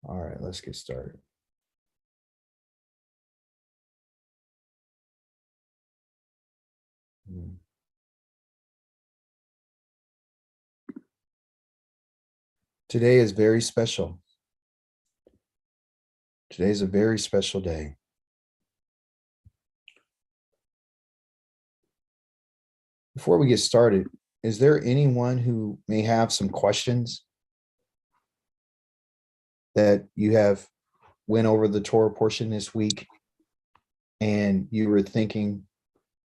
All right, let's get started. Today is very special. Today is a very special day. Before we get started, is there anyone who may have some questions that you have went over the Torah portion this week and you were thinking,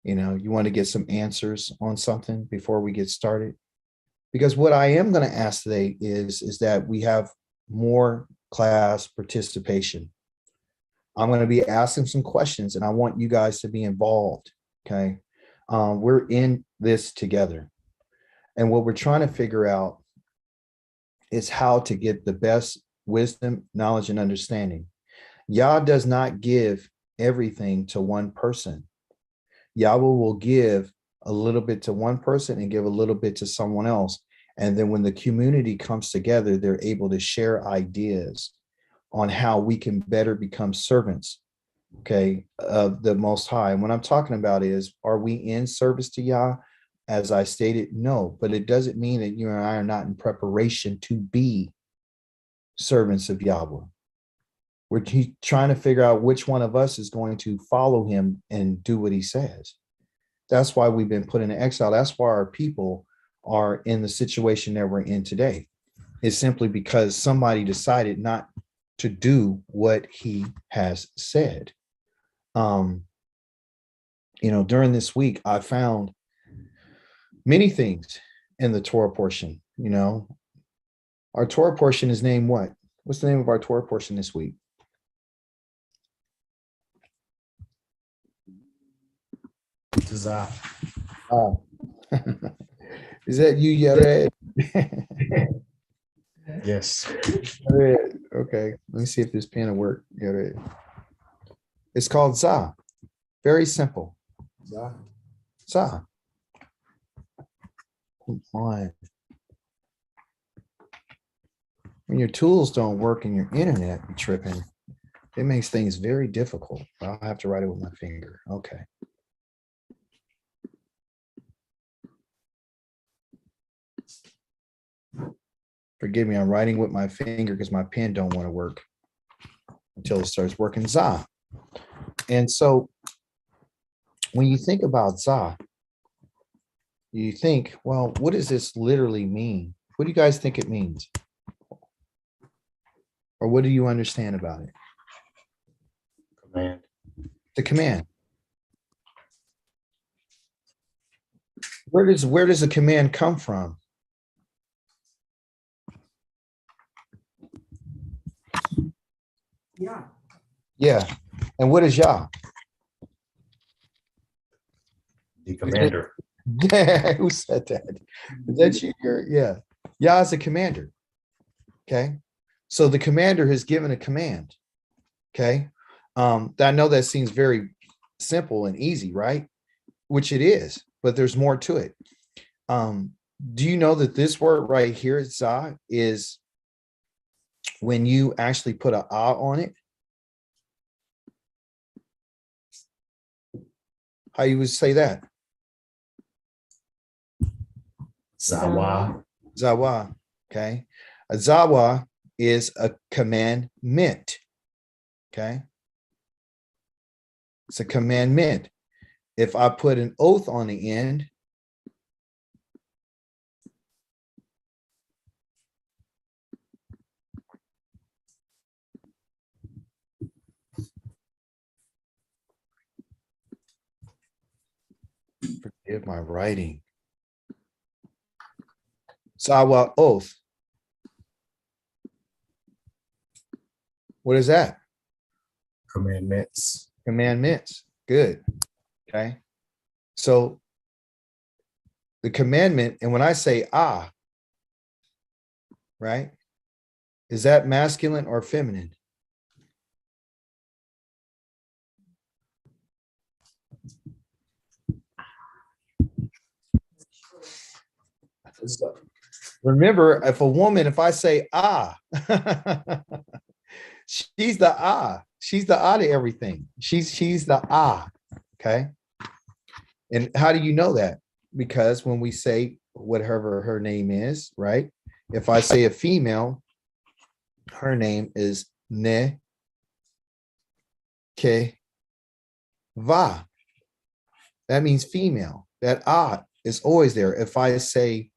you want to get some answers on something before we get started? Because what I am going to ask today is that we have more class participation. I'm going to be asking some questions and I want you guys to be involved. Okay. We're in this together. And what we're trying to figure out is how to get the best wisdom, knowledge, and understanding. Yah does not give everything to one person. Yahweh will give a little bit to one person and give a little bit to someone else. And then when the community comes together, they're able to share ideas on how we can better become servants, okay, of the Most High. And what I'm talking about is, are we in service to Yah? As I stated, no, but it doesn't mean that you and I are not in preparation to be servants of Yahweh. We're trying to figure out which one of us is going to follow him and do what he says. That's why we've been put into exile. That's why our people are in the situation that we're in today. It's simply because somebody decided not to do what he has said. During this week, I found many things in the Torah portion. Our Torah portion is named what? What's the name of our Torah portion this week? Zah. Is that you, Yared? Yes. Okay, let me see if this pen will work. Yared. It's called Zah. Very simple. Zah. Come on. When your tools don't work and your internet be tripping, it makes things very difficult. I'll have to write it with my finger. Okay. Forgive me, I'm writing with my finger because my pen don't want to work until it starts working. Zah. And so when you think about Zah, you think, well, what does this literally mean? What do you guys think it means? Or what do you understand about it? Command. The command. Where does the command come from? Yeah. And what is Yah? The commander. Who said that? Is that you? Yeah. Yah is a commander. Okay. So the commander has given a command. Okay. I know that seems very simple and easy, right? Which it is, but there's more to it. Do you know that this word right here, Zah, is when you actually put an ah on it? How you would say that? Zawa. Zawa. Okay. A zawa is a commandment. Okay. It's a commandment. If I put an oath on the end, forgive my writing. Zawa, oath. What is that? Commandments. Commandments. Good. Okay. So the commandment, and when I say ah, right, is that masculine or feminine? Remember, if I say ah, She's the ah. She's the ah to everything. She's the ah. Okay. And how do you know that? Because when we say whatever her name is, right? If I say a female, her name is Ne Ke Va. That means female. That ah is always there. If I say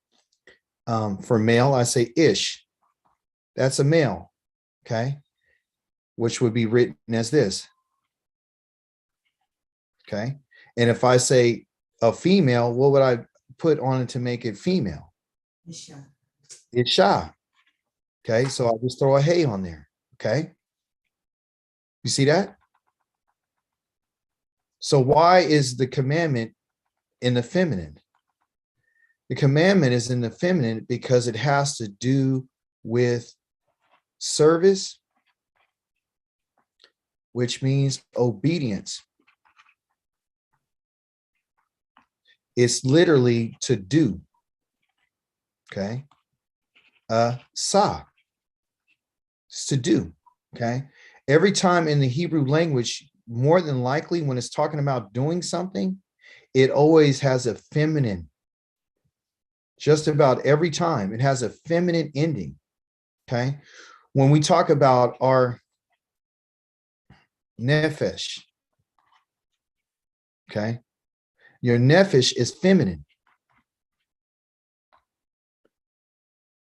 for male, I say ish. That's a male. Okay. Which would be written as this. Okay. And if I say a female, what would I put on it to make it female? It's Sha. Okay. So I'll just throw a hey on there. Okay. You see that? So why is the commandment in the feminine? The commandment is in the feminine because it has to do with service, which means obedience. It's literally to do. Okay. Sa. It's to do. Okay. Every time in the Hebrew language, more than likely when it's talking about doing something, it always has a feminine. Just about every time it has a feminine ending. Okay. When we talk about our nefesh, okay, your nefesh is feminine.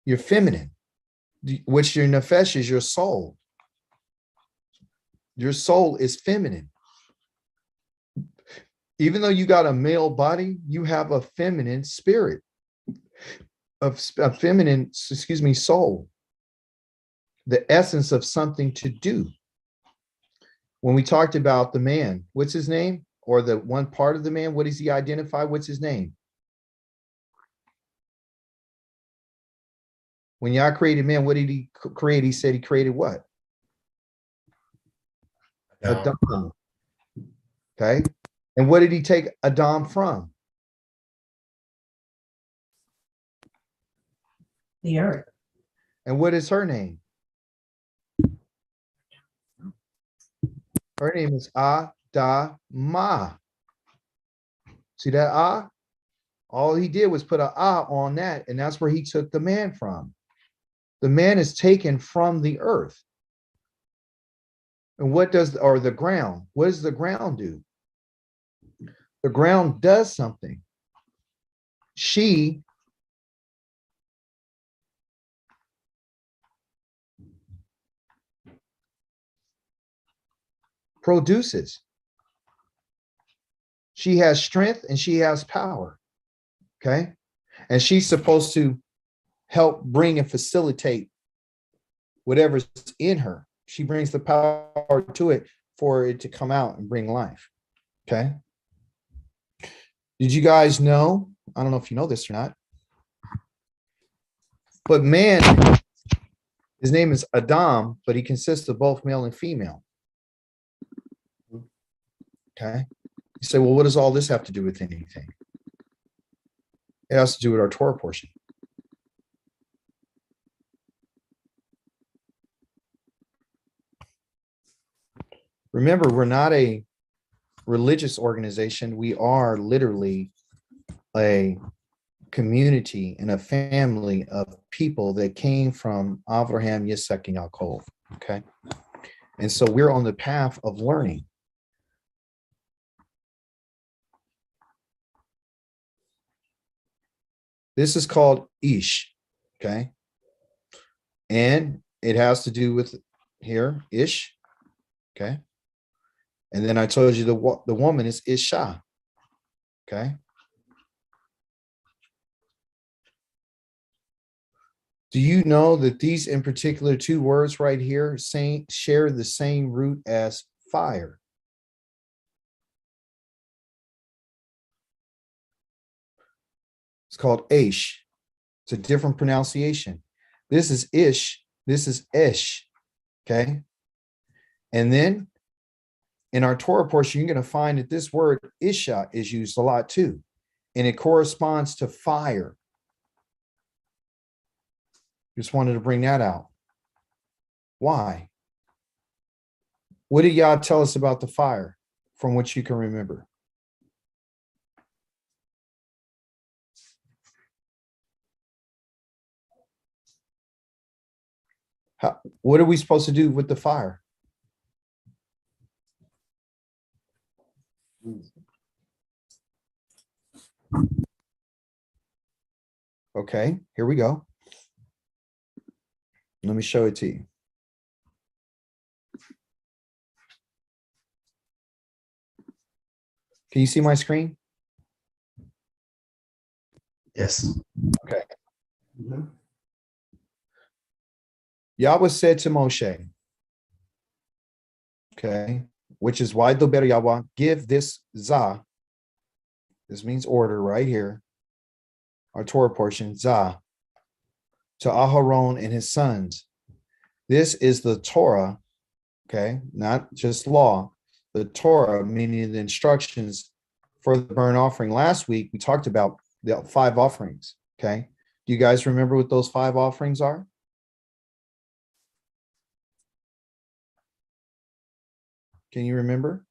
You're feminine, which your nefesh is your soul. Your soul is feminine. Even though you got a male body, you have a feminine spirit, a feminine, soul, the essence of something to do. When we talked about the man, what's his name? Or the one part of the man, what does he identify? What's his name? When Yah created man, what did he create? He said he created what? Adam. Okay. And what did he take Adam from? The earth. And what is her name? Her name is Adamah. See that ah? All he did was put an ah on that, and that's where he took the man from. The man is taken from the earth. And what does, or the ground, what does the ground do? The ground does something. She produces. She has strength and she has power. Okay. And she's supposed to help bring and facilitate whatever's in her. She brings the power to it for it to come out and bring life. Okay. Did you guys know? I don't know if you know this or not, but man, his name is Adam, but he consists of both male and female. Okay. You say, well, what does all this have to do with anything? It has to do with our Torah portion. Remember, we're not a religious organization. We are literally a community and a family of people that came from Avraham, Yitzhak, and Yaakov. Okay. And so we're on the path of learning. This is called Ish. Okay. And it has to do with here, Ish. Okay. And then I told you the woman is Isha. Okay. Do you know that these in particular two words right here share the same root as fire? It's called Aish. It's a different pronunciation. This is Ish. This is Ish. Okay. And then in our Torah portion, you're going to find that this word Isha is used a lot too. And it corresponds to fire. Just wanted to bring that out. Why? What did Yah tell us about the fire from which you can remember? What are we supposed to do with the fire? Okay, here we go. Let me show it to you. Can you see my screen? Yes. Okay. Yahweh said to Moshe, okay, which is why the better Yahweh, give this Zah, this means order right here, our Torah portion, Zah, to Aharon and his sons. This is the Torah, okay, not just law, the Torah, meaning the instructions for the burnt offering. Last week, we talked about the 5 offerings, okay? Do you guys remember what those 5 offerings are? Can you remember?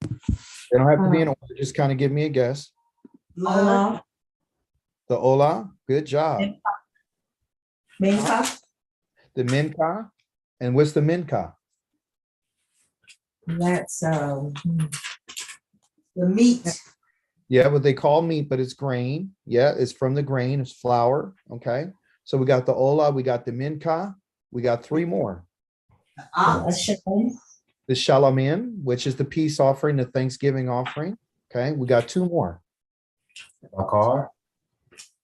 They don't have to be in order, just kind of give me a guess. Olah, The Olah, good job. Mincha, The Minka, and what's the Minka? that's the meat. Yeah, what they call meat, but it's grain. Yeah, it's from the grain, it's flour. Okay. So we got the Olah, we got the Minka, we got 3 more. Hashem, The Shalamim, which is the peace offering, the Thanksgiving offering. Okay, we got 2 more. Bakar.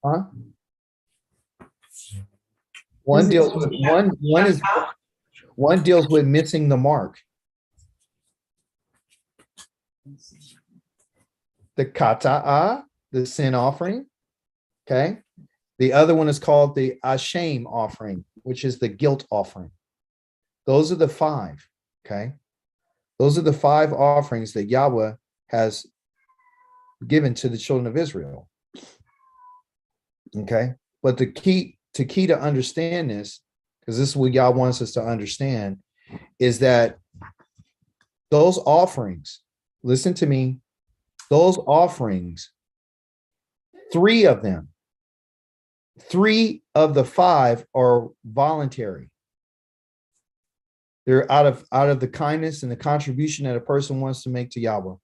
Huh? One deals with one deals with missing the mark. The Kata'ah, the sin offering. Okay. The other one is called the Ashem offering, which is the guilt offering. Those are the 5. Okay. Those are the 5 offerings that Yahweh has given to the children of Israel. Okay. But the key to understand this, because this is what Yah wants us to understand, is that those offerings, listen to me, those offerings, 3 of them, 3 of the 5 are voluntary. They're out of the kindness and the contribution that a person wants to make to Yahweh.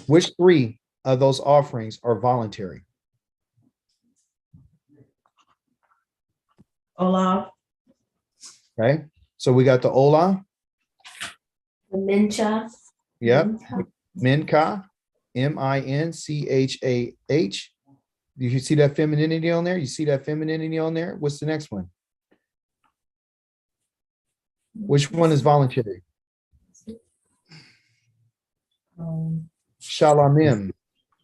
Which 3 of those offerings are voluntary? Olah, Okay. So we got the Olah. The Mincha. Yep. Mincha, Minchah. Do you see that femininity on there? You see that femininity on there? What's the next one? Which one is voluntary? Shalamim,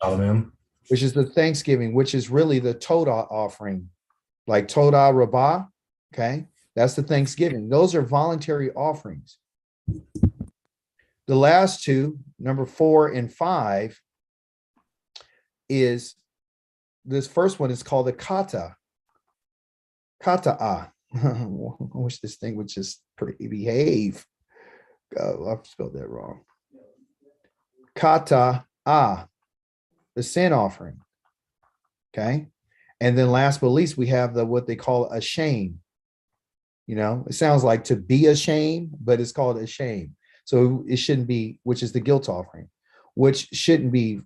Shalom. which is the Thanksgiving, which is really the Todah offering, like Todah Rabbah. Okay, that's the Thanksgiving. Those are voluntary offerings. The last 2, number 4 and 5, is this first one is called the Kata'ah. I wish this thing would just behave. Oh, I've spelled that wrong. Kata'ah, the sin offering. Okay. And then last but least, we have what they call a shame. You know, it sounds like to be ashamed, but it's called a shame. So it shouldn't be, which is the guilt offering, which shouldn't be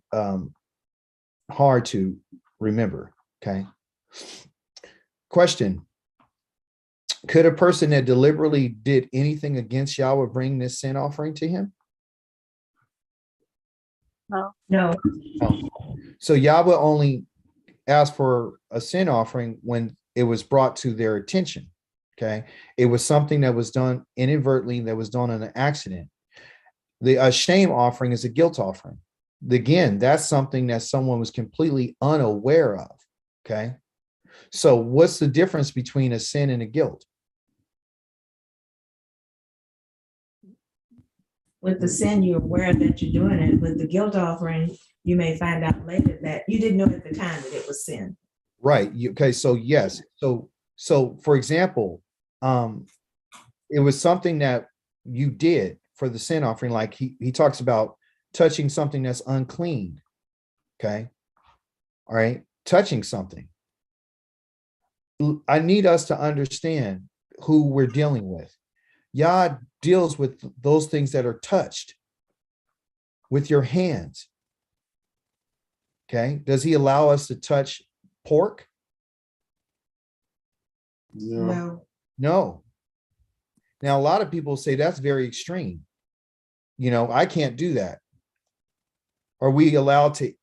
hard to remember. Okay. Question. Could a person that deliberately did anything against Yahweh bring this sin offering to him? no, No. So Yahweh only asked for a sin offering when it was brought to their attention. Okay. It was something that was done inadvertently, that was done on an accident. The shame offering is a guilt offering. Again, that's something that someone was completely unaware of. Okay. So what's the difference between a sin and a guilt? with the sin, you're aware that you're doing it. With the guilt offering, you may find out later that you didn't know at the time that it was sin. Right. Okay. So yes. So for example, it was something that you did for the sin offering. Like he talks about touching something that's unclean. Okay. All right. Touching something. I need us to understand who we're dealing with. Yah deals with those things that are touched with your hands. Okay. Does he allow us to touch pork? No. No. Now, a lot of people say that's very extreme. I can't do that. Are we allowed to,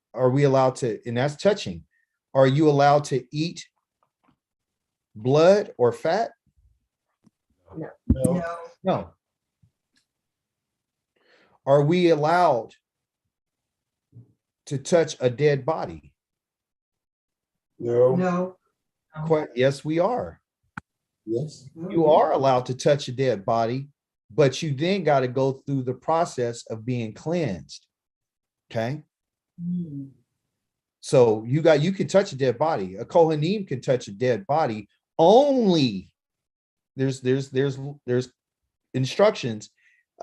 and that's touching. Are you allowed to eat blood or fat? No. No. Are we allowed to touch a dead body? No. Yes, we are. Yes. You are allowed to touch a dead body, but you then got to go through the process of being cleansed. Okay. Mm. So you can touch a dead body. A Kohanim can touch a dead body only. There's instructions.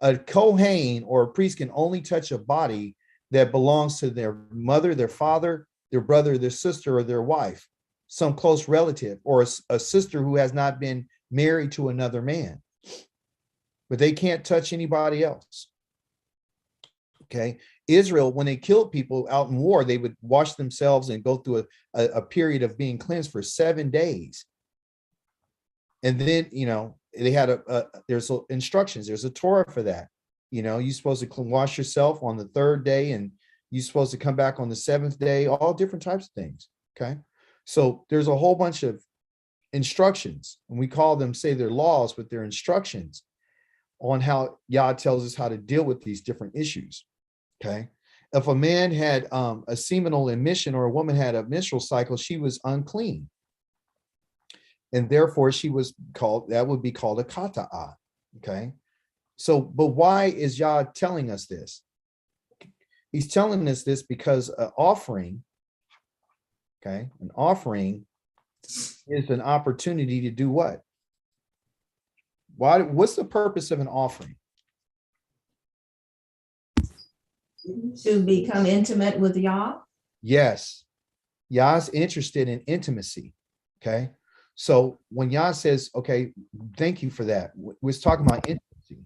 A Kohen or a priest can only touch a body that belongs to their mother, their father, their brother, their sister, or their wife, some close relative, or a sister who has not been married to another man. But they can't touch anybody else. Okay. Israel, when they killed people out in war, they would wash themselves and go through a period of being cleansed for 7 days. And then, they had there's instructions. There's a Torah for that. You're supposed to wash yourself on the 3rd day, and you're supposed to come back on the 7th day, all different types of things. Okay. So there's a whole bunch of instructions, and we call them, say they're laws, but they're instructions on how Yah tells us how to deal with these different issues. Okay. If a man had a seminal emission, or a woman had a menstrual cycle, she was unclean. And therefore that would be called a kata'ah. Okay. So, but why is Yah telling us this? He's telling us this because an offering is an opportunity to do what? What's the purpose of an offering? To become intimate with Yah. Yes. Yah's interested in intimacy. Okay. So when Yah says, okay, thank you for that. We're talking about intimacy.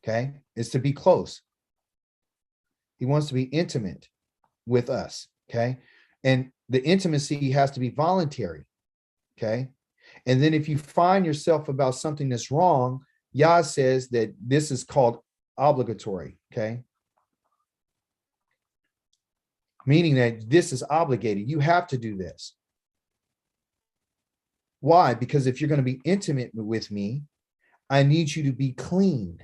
Okay. It's to be close. He wants to be intimate with us. Okay. And the intimacy has to be voluntary. Okay. And then if you find yourself about something that's wrong, Yah says that this is called obligatory. Okay. Meaning that this is obligated. You have to do this. Why? Because if you're going to be intimate with me, I need you to be clean.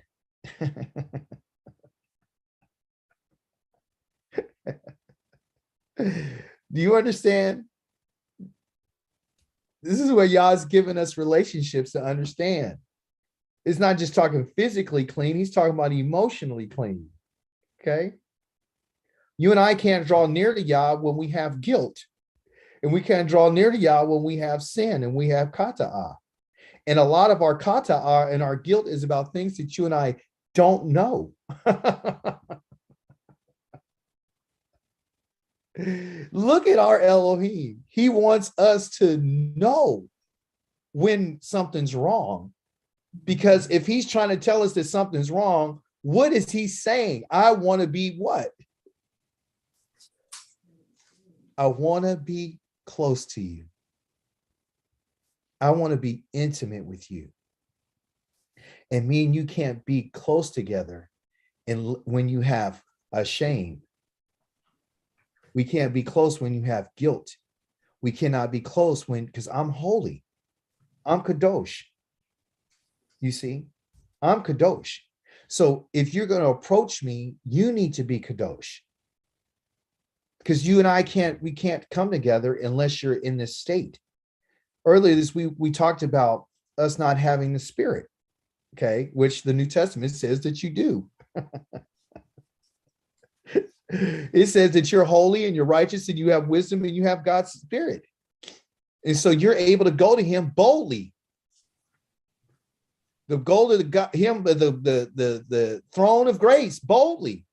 Do you understand? This is where Yah's given us relationships to understand. It's not just talking physically clean. He's talking about emotionally clean. Okay. You and I can't draw near to Yah when we have guilt. And we can't draw near to Yah when we have sin and we have kata'ah. And a lot of our kata'ah and our guilt is about things that you and I don't know. Look at our Elohim. He wants us to know when something's wrong. Because if he's trying to tell us that something's wrong, what is he saying? I want to be what? I want to be close to you. I want to be intimate with you. And me and you can't be close together and when you have a shame. We can't be close when you have guilt. We cannot be close because I'm holy. I'm kadosh. You see, I'm kadosh. So if you're going to approach me, you need to be kadosh. Because you and I we can't come together unless you're in this state. Earlier this week, we talked about us not having the Spirit, okay, which the New Testament says that you do. It says that you're holy and you're righteous and you have wisdom and you have God's Spirit. And so you're able to go to him boldly. The goal of the throne of grace boldly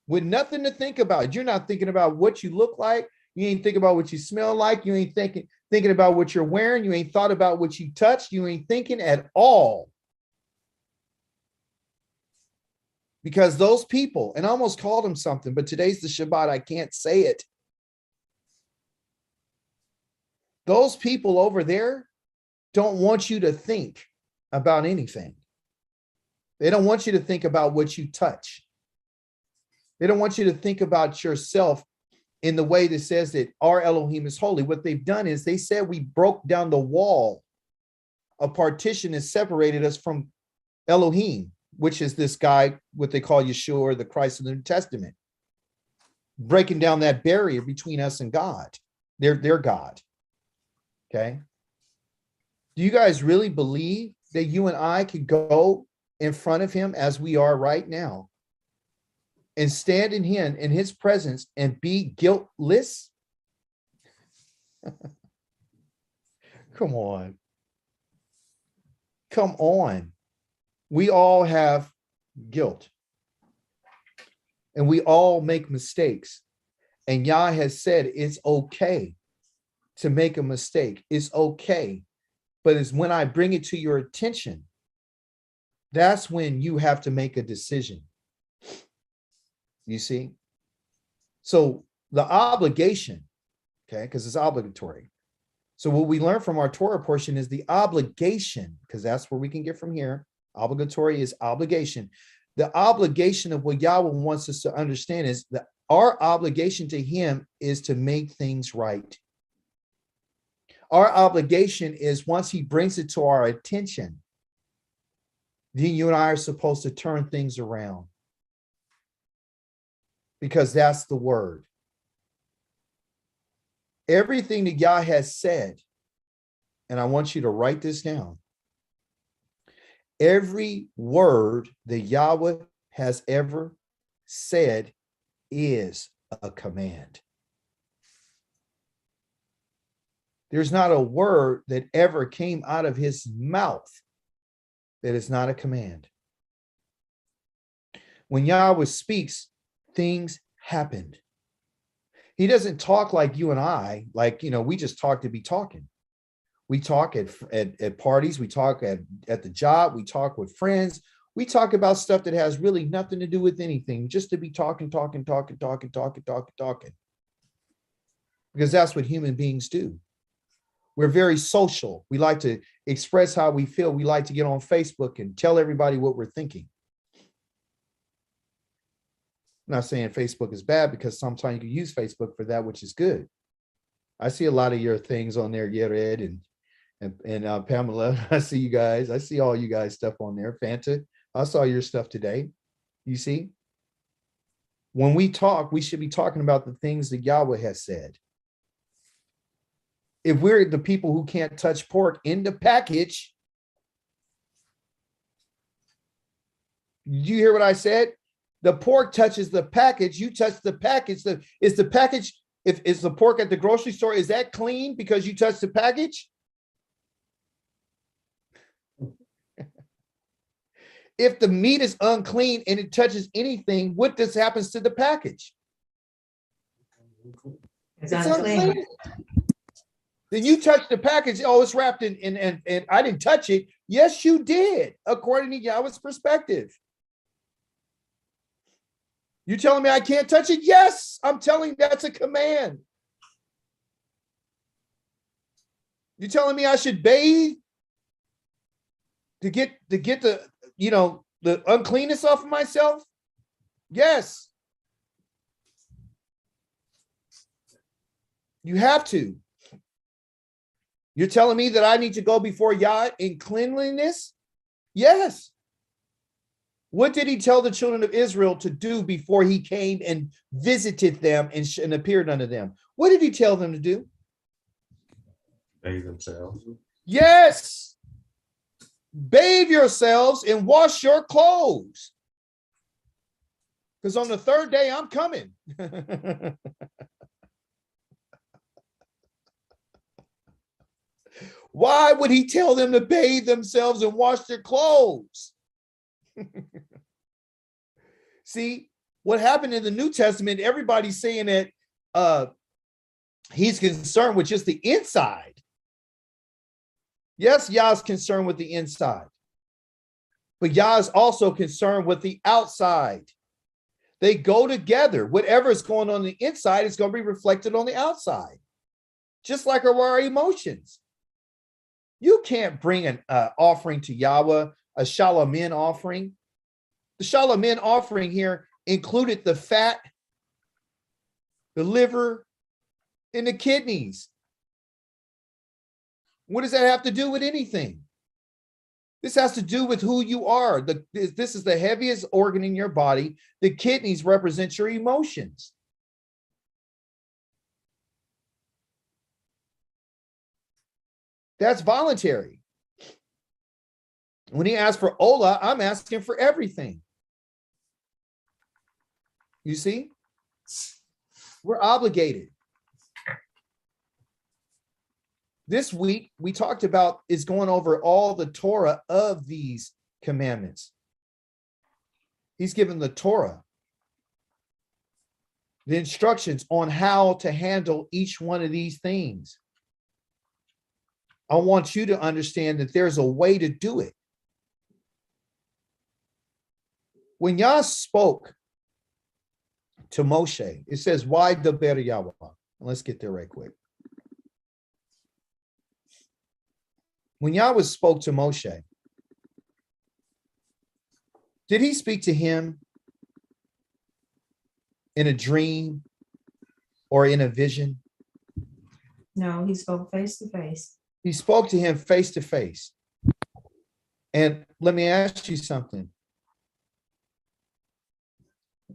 with nothing to think about. You're not thinking about what you look like. You ain't thinking about what you smell like. You ain't thinking about what you're wearing. You ain't thought about what you touched. You ain't thinking at all. Because those people, and I almost called them something, but today's the Shabbat, I can't say it. Those people over there don't want you to think about anything. They don't want you to think about what you touch. They don't want you to think about yourself in the way that says that our Elohim is holy. What they've done is they said we broke down the wall. A partition that separated us from Elohim, which is this guy, what they call Yeshua, or the Christ of the New Testament. Breaking down that barrier between us and God, their God. Okay. Do you guys really believe that you and I could go in front of him as we are right now and stand in his presence and be guiltless? Come on. Come on. We all have guilt. And we all make mistakes. And Yah has said it's okay to make a mistake. It's okay. But it's when I bring it to your attention, that's when you have to make a decision. You see? So the obligation, okay, because it's obligatory. So what we learn from our Torah portion is the obligation, because that's where we can get from here. Obligatory is obligation. The obligation of what Yahweh wants us to understand is that our obligation to him is to make things right. Our obligation is once he brings it to our attention, then you and I are supposed to turn things around. Because that's the word. Everything that Yah has said, and I want you to write this down. Every word that Yahweh has ever said is a command. There's not a word that ever came out of his mouth that is not a command. When Yahweh speaks, things happened. He doesn't talk like you and I, like, we just talk to be talking. We talk at parties, we talk at the job, we talk with friends, we talk about stuff that has really nothing to do with anything, just to be talking. Because that's what human beings do. We're very social. We like to express how we feel. We like to get on Facebook and tell everybody what we're thinking. I'm not saying Facebook is bad, because sometimes you can use Facebook for that, which is good. I see a lot of your things on there, Yered and Pamela. I see you guys. I see all you guys stuff on there. Fanta, I saw your stuff today. You see? When we talk, we should be talking about the things that Yahweh has said. If we're the people who can't touch pork in the package, did you hear what I said? The pork touches the package. You touch the package. Is the package, if is the pork at the grocery store, is that clean because you touched the package? If the meat is unclean and it touches anything, what happens to the package? It's unclean. Then you touch the package. Oh, it's wrapped in and I didn't touch it. Yes, you did, according to Yahweh's perspective. You telling me I can't touch it? Yes, I'm telling you that's a command. You telling me I should bathe to get the the uncleanness off of myself? Yes. You have to. You're telling me that I need to go before Yah in cleanliness? Yes. What did he tell the children of Israel to do before he came and visited them and appeared unto them? What did he tell them to do? Bathe themselves. Yes. Bathe yourselves and wash your clothes. Because on the third day, I'm coming. Why would he tell them to bathe themselves and wash their clothes? See, what happened in the New Testament, everybody's saying that he's concerned with just the inside. Yes, Yah's concerned with the inside, but Yah is also concerned with the outside. They go together. Whatever is going on the inside is going to be reflected on the outside, just like our emotions. You can't bring an offering to Yahweh, a shalamin offering. The shalamin offering here included the fat, the liver, and the kidneys. What does that have to do with anything? This has to do with who you are. This is the heaviest organ in your body. The kidneys represent your emotions. That's voluntary. When he asks for Ola, I'm asking for everything. You see? We're obligated. This week, we talked about is going over all the Torah of these commandments. He's given the Torah, the instructions on how to handle each one of these things. I want you to understand that there's a way to do it. When Yah spoke to Moshe, it says, why daber Yahweh? Let's get there right quick. When Yahweh spoke to Moshe, did he speak to him in a dream or in a vision? No, he spoke face to face. He spoke to him face to face. And let me ask you something.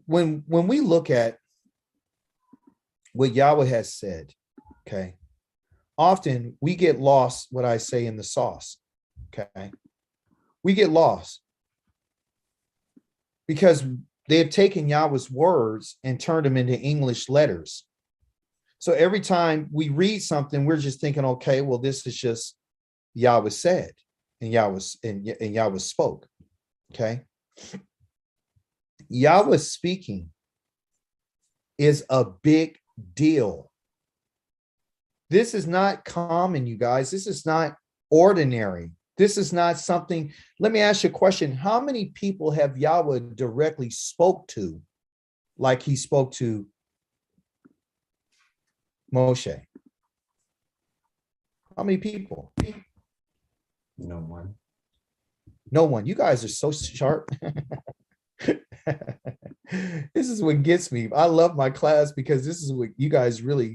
When we look at what Yahweh has said, okay, often we get lost, what I say, in the sauce, okay? We get lost because they have taken Yahweh's words and turned them into English letters. So every time we read something, we're just thinking, okay, well, this is just Yahweh said and Yahweh spoke, okay? Yahweh speaking is a big deal. This is not common, you guys. This is not ordinary. This is not something. Let me ask you a question. How many people have Yahweh directly spoke to like he spoke to Moshe? How many people? No one. No one. You guys are so sharp. This is what gets me. I love my class because this is what you guys are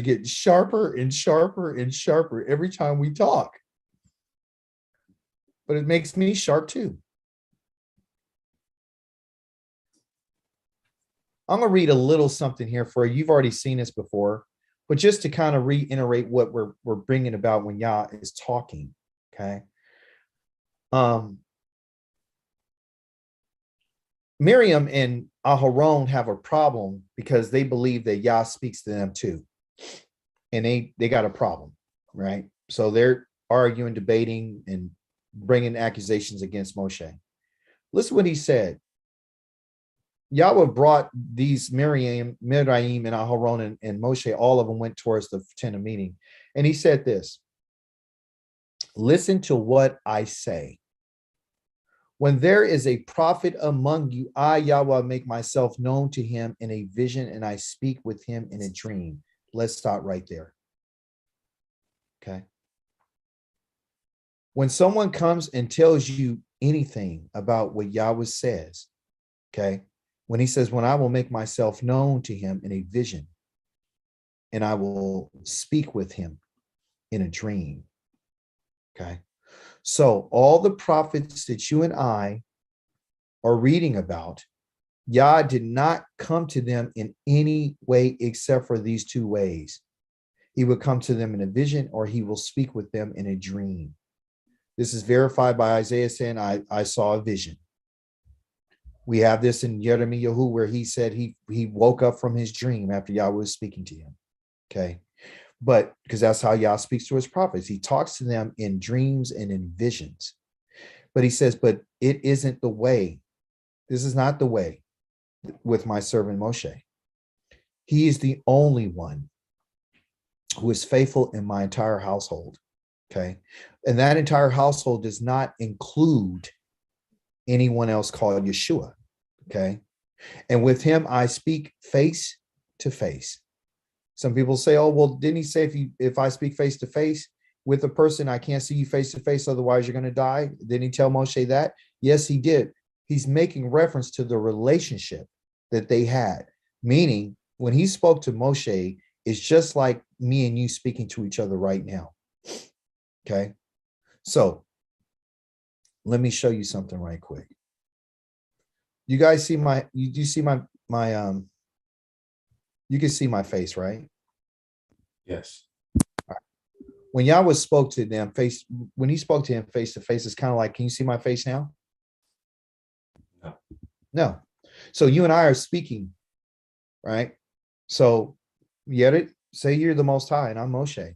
getting sharper and sharper and sharper every time we talk. But it makes me sharp too. I'm going to read a little something here for you. You've already seen this before, but just to kind of reiterate what we're bringing about when Yah is talking, okay? Miriam and Aharon have a problem because they believe that Yah speaks to them too. And they got a problem, right? So they're arguing, debating, and bringing accusations against Moshe. Listen what he said. Yahweh brought these Miriam and Aharon and Moshe, all of them went towards the tent of meeting. And he said this, listen to what I say. When there is a prophet among you, I, Yahweh, make myself known to him in a vision, and I speak with him in a dream. Let's stop right there. Okay. When someone comes and tells you anything about what Yahweh says, okay, when he says, when I will make myself known to him in a vision, and I will speak with him in a dream, okay. So all the prophets that you and I are reading about, Yah did not come to them in any way except for these two ways. He would come to them in a vision, or he will speak with them in a dream. This is verified by Isaiah saying, I saw a vision. We have this in Jeremiah, where he said he woke up from his dream after Yahweh was speaking to him. Okay. But because that's how Yah speaks to his prophets. He talks to them in dreams and in visions. But he says, but it isn't the way. This is not the way with my servant Moshe. He is the only one who is faithful in my entire household. Okay. And that entire household does not include anyone else called Yeshua. Okay. And with him, I speak face to face. Some people say, oh, well, didn't he say if I speak face to face with a person, I can't see you face to face, otherwise you're going to die? Didn't he tell Moshe that? Yes, he did. He's making reference to the relationship that they had, meaning when he spoke to Moshe, it's just like me and you speaking to each other right now. Okay. So let me show you something right quick. You guys see you see my you can see my face, right? Yes. When Yahweh spoke to them when he spoke to him face to face, it's kind of like, can you see my face now? No. No. So you and I are speaking, right? So say you're the Most High and I'm Moshe.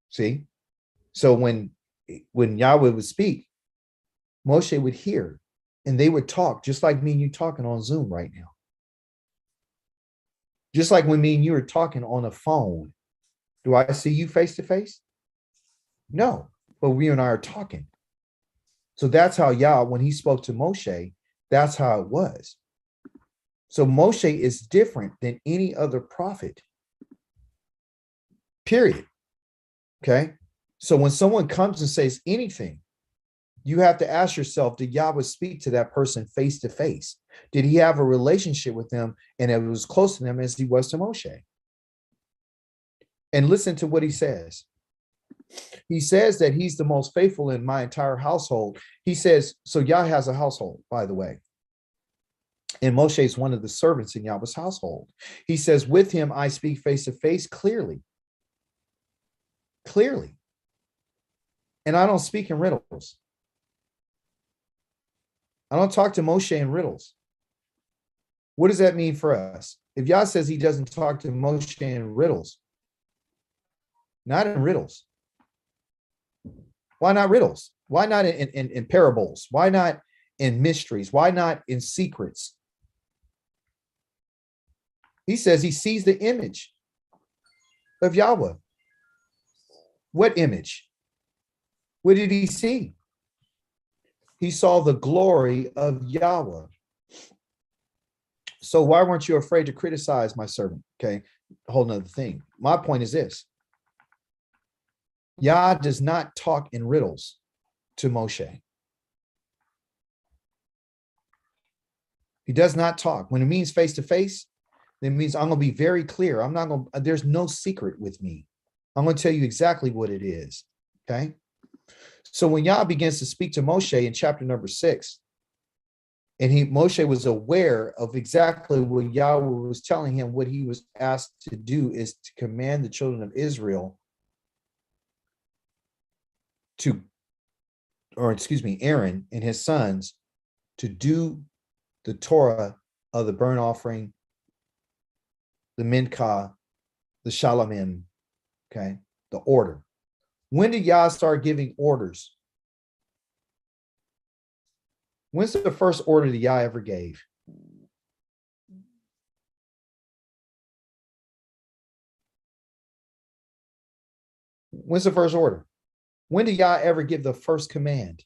See? So when Yahweh would speak, Moshe would hear and they would talk just like me and you talking on Zoom right now. Just like when me and you are talking on a phone. Do I see you face to face? No, but we and I are talking. So that's how Yah, when he spoke to Moshe, that's how it was. So Moshe is different than any other prophet. Period. Okay. So when someone comes and says anything, you have to ask yourself, did Yahweh speak to that person face to face? Did he have a relationship with them and it was close to them as he was to Moshe? And listen to what he says. He says that he's the most faithful in my entire household. He says, so Yah has a household, by the way. And Moshe is one of the servants in Yahweh's household. He says, with him, I speak face to face clearly. Clearly. And I don't speak in riddles. I don't talk to Moshe in riddles. What does that mean for us? If Yah says he doesn't talk to Moshe in riddles, not in riddles. Why not riddles? Why not in parables? Why not in mysteries? Why not in secrets? He says he sees the image of Yahweh. What image? What did he see? He saw the glory of Yahweh. So why weren't you afraid to criticize my servant? Okay, a whole nother thing. My point is this. Yah does not talk in riddles to Moshe. He does not talk. When it means face to face, it means I'm going to be very clear. I'm not going to, there's no secret with me. I'm going to tell you exactly what it is. Okay. So when Yah begins to speak to Moshe in chapter number 6, and Moshe was aware of exactly what Yahweh was telling him, what he was asked to do is to command the children of Israel Aaron and his sons to do the Torah of the burnt offering, the Mincha, the Shalamim, okay, the order. When did Yah start giving orders? When's the first order that Yah ever gave? When's the first order? When did Yah ever give the first command?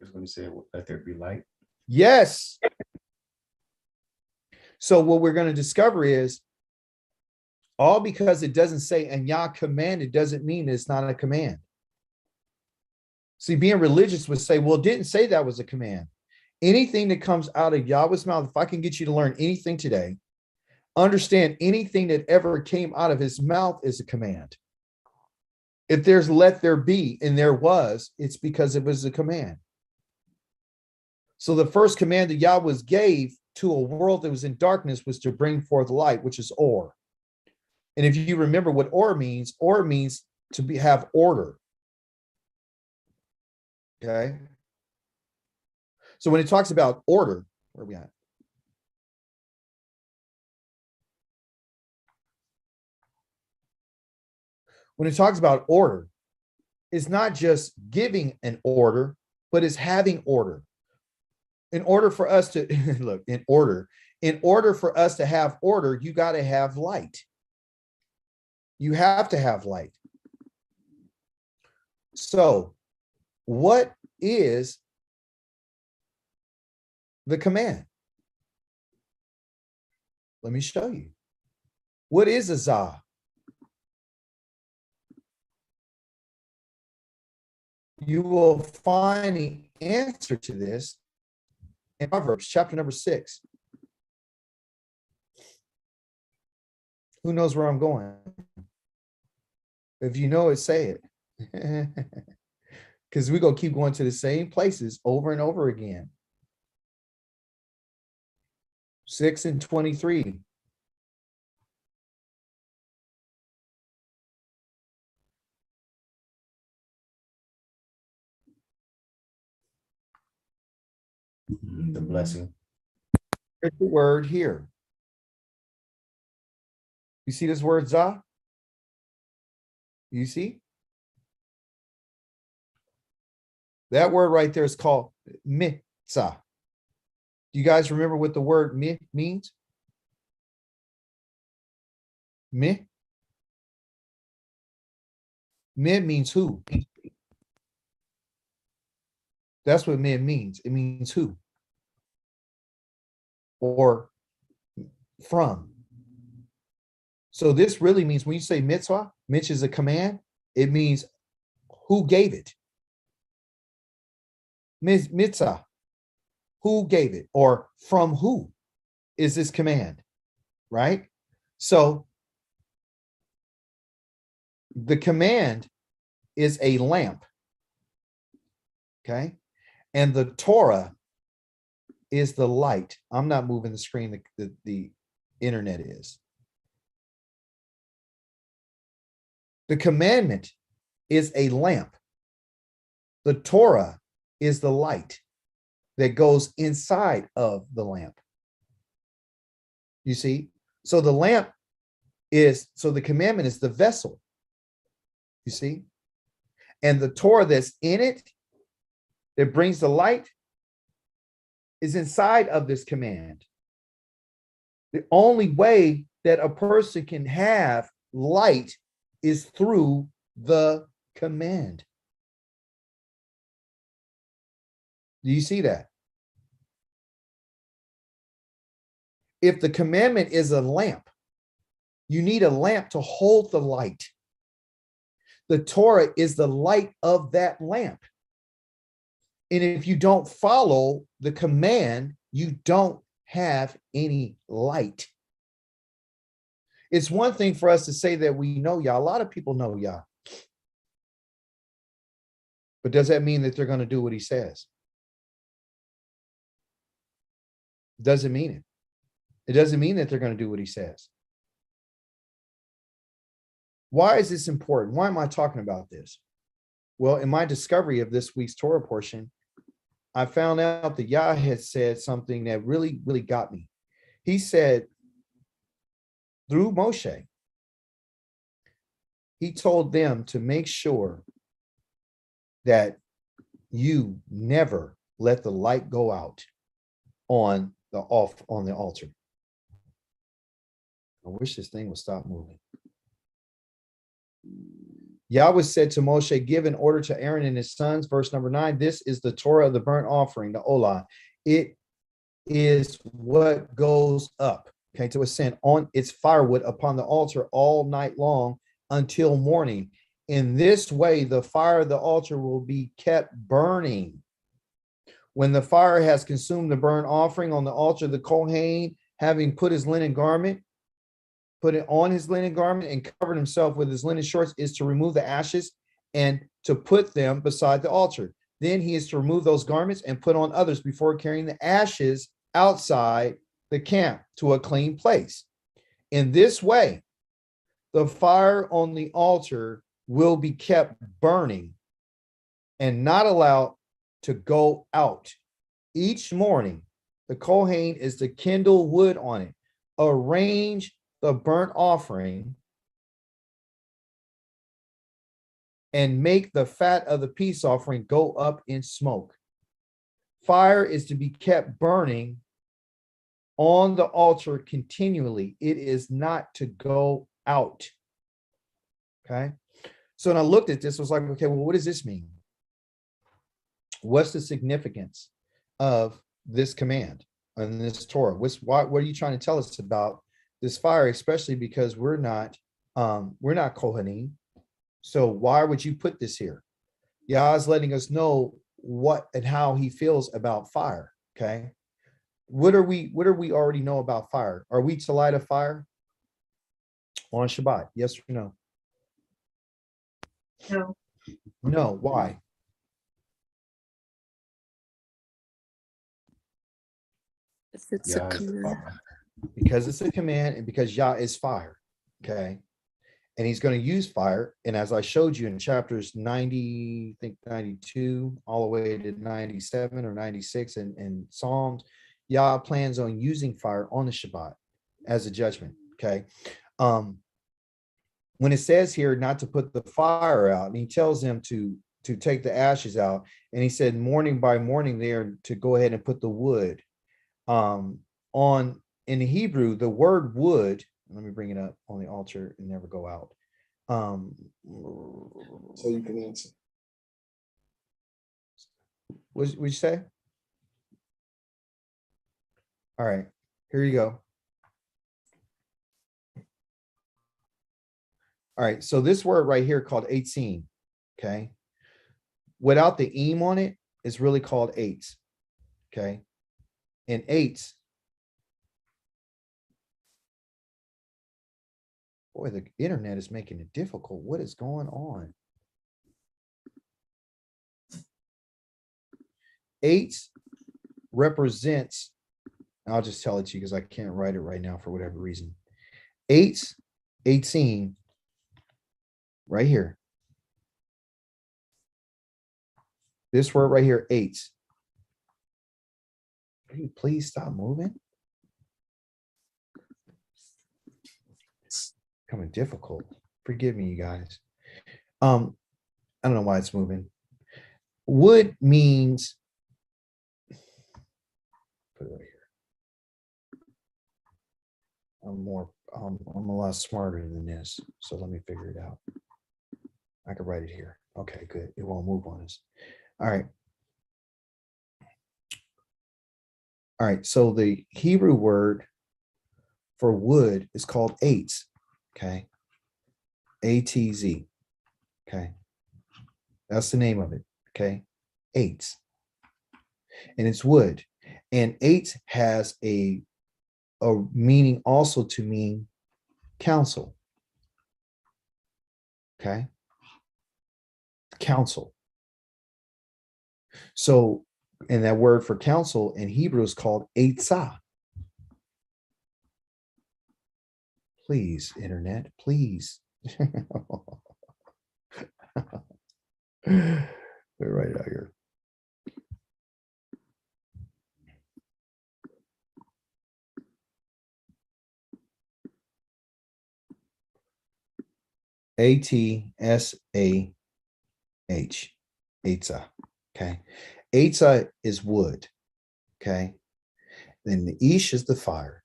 It's when he said, let there be light. Yes. So what we're going to discover is all because it doesn't say and Yah commanded doesn't mean it's not a command. See, being religious would say, well, it didn't say that was a command. Anything that comes out of Yahweh's mouth, if I can get you to learn anything today, understand anything that ever came out of his mouth is a command. If there's let there be and there was, it's because it was a command. So the first command that Yahweh gave to a world that was in darkness was to bring forth light, which is or. And if you remember what or means to have order. Okay. So when it talks about order, where are we at? when it talks about order, it's not just giving an order, but it's having order. In order for us to look, in order for us to have order, you got to have light. You have to have light. So, what is the command? Let me show you. What is a zah? You will find the answer to this in Proverbs chapter number 6. Who knows where I'm going? If you know it, say it. Because we're going to keep going to the same places over and over again. 6:23. The blessing. Here's the word here. You see this word zah? You see? That word right there is called mitzah. Do you guys remember what the word mi means? Mi? Mi means who? That's what mi means. It means who? Or from. So this really means when you say mitzvah, mitch is a command, it means who gave it. Mitzvah, who gave it, or from who is this command, right? So the command is a lamp, okay? And the Torah is the light. I'm not moving the screen, the internet is. The commandment is a lamp. The Torah is the light that goes inside of the lamp. You see? So the lamp is, so the commandment is the vessel. You see? And the Torah that's in it, that brings the light, is inside of this command. The only way that a person can have light is through the command. Do you see that? If the commandment is a lamp, you need a lamp to hold the light. The Torah is the light of that lamp. And if you don't follow the command, you don't have any light. It's one thing for us to say that we know Yah. A lot of people know Yah. But does that mean that they're going to do what he says? Doesn't mean it. It doesn't mean that they're going to do what he says. Why is this important? Why am I talking about this? Well, in my discovery of this week's Torah portion, I found out that Yah had said something that really, really got me. He said, through Moshe, he told them to make sure that you never let the light go out on the altar. I wish this thing would stop moving. Yahweh said to Moshe, give an order to Aaron and his sons, verse number 9. This is the Torah of the burnt offering, the Olah. It is what goes up, okay, to ascend on its firewood upon the altar all night long until morning. In this way, the fire of the altar will be kept burning. When the fire has consumed the burnt offering on the altar, the Kohen, having put his linen garment, put it on his linen garment and covered himself with his linen shorts, is to remove the ashes and to put them beside the altar. Then he is to remove those garments and put on others before carrying the ashes outside the camp to a clean place. In this way, the fire on the altar will be kept burning and not allowed to go out. Each morning, the Kohen is to kindle wood on it, arrange the burnt offering and make the fat of the peace offering go up in smoke. Fire is to be kept burning on the altar continually. It is not to go out. Okay. So when I looked at this, I was like, okay, well, what does this mean? What's the significance of this command and this Torah? What are you trying to tell us about this fire, especially because we're not Kohanim. So why would you put this here? Yah is letting us know what and how he feels about fire. Okay. What do we already know about fire? Are we to light a fire on Shabbat? Yes or no? No. No. Why? If it's a Yah is the command. fire. Because it's a command and because Yah is fire. Okay. And he's going to use fire. And as I showed you in chapters 90, I think 92, all the way to 97 or 96 in Psalms, Yah plans on using fire on the Shabbat as a judgment. Okay. When it says here not to put the fire out, and he tells them to take the ashes out, and he said morning by morning there to go ahead and put the wood on. In the Hebrew, the word wood, let me bring it up on the altar and never go out. So you can answer. What you say? All right, here you go. All right, so this word right here called 18, okay? Without the eem on it, it's really called eight, okay? And eight, boy, the internet is making it difficult. What is going on? Eight represents, I'll just tell it to you because I can't write it right now for whatever reason. 18, right here. This word right here, eight. Can you please stop moving? It's becoming difficult. Forgive me, you guys. I don't know why it's moving. Wood means, put it right here. I'm a lot smarter than this, so let me figure it out. I could write it here. Okay, good. It won't move on us. All right. All right, so the Hebrew word for wood is called atz, okay? A-T-Z, okay? That's the name of it, okay? Atz. And it's wood. And atz has a meaning also to mean counsel, okay? Counsel. So, and that word for counsel in Hebrew is called eitzah. Please, internet, please. They're right out here. A-T-S-A-H, eitzah, okay? Eitzah is wood, okay? Then the ish is the fire.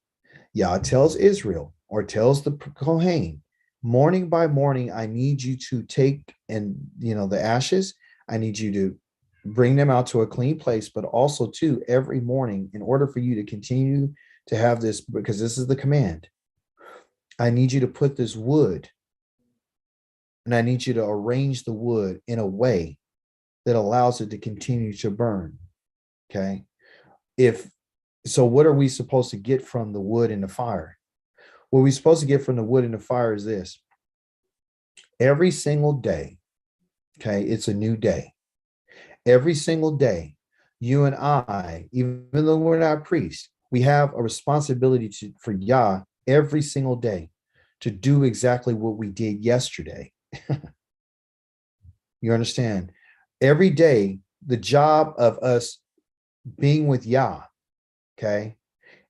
Yah tells Israel, or tells the Kohanim, morning by morning, I need you to take the ashes. I need you to bring them out to a clean place, but also too, every morning, in order for you to continue to have this, because this is the command, I need you to put this wood, and I need you to arrange the wood in a way that allows it to continue to burn. Okay. So what are we supposed to get from the wood and the fire? What we're supposed to get from the wood and the fire is this. Every single day, okay, it's a new day. Every single day, you and I, even though we're not priests, we have a responsibility for Yah every single day to do exactly what we did yesterday. You understand? Every day, the job of us being with Yah, okay,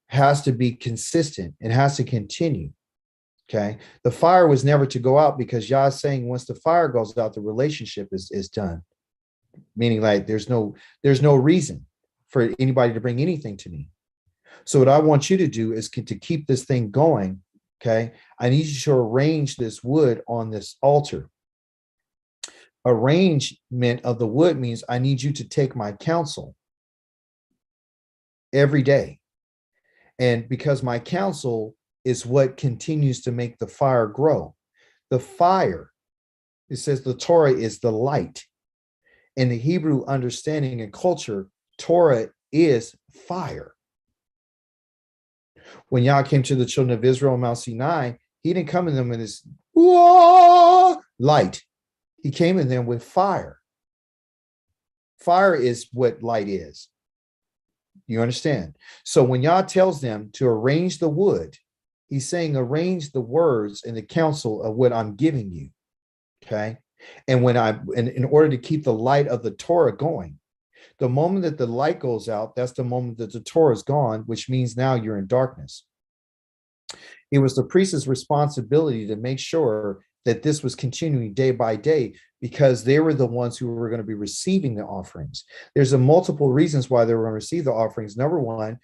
has to be consistent. It has to continue. Okay. The fire was never to go out because Yah is saying once the fire goes out, the relationship is done. Meaning like there's no reason for anybody to bring anything to me. So what I want you to do is to keep this thing going. Okay. I need you to arrange this wood on this altar. Arrangement of the wood means I need you to take my counsel every day. And because my counsel is what continues to make the fire grow. The fire, it says the Torah is the light. In the Hebrew understanding and culture, Torah is fire. When Yah came to the children of Israel on Mount Sinai, he didn't come in them with this light. He came in them with fire. Fire is what light is. You understand? So when Yah tells them to arrange the wood, he's saying arrange the words and the counsel of what I'm giving you. Okay. And when in order to keep the light of the Torah going, the moment that the light goes out, that's the moment that the Torah is gone, which means now you're in darkness. It was the priest's responsibility to make sure that this was continuing day by day because they were the ones who were going to be receiving the offerings. There's a multiple reasons why they were going to receive the offerings. Number one,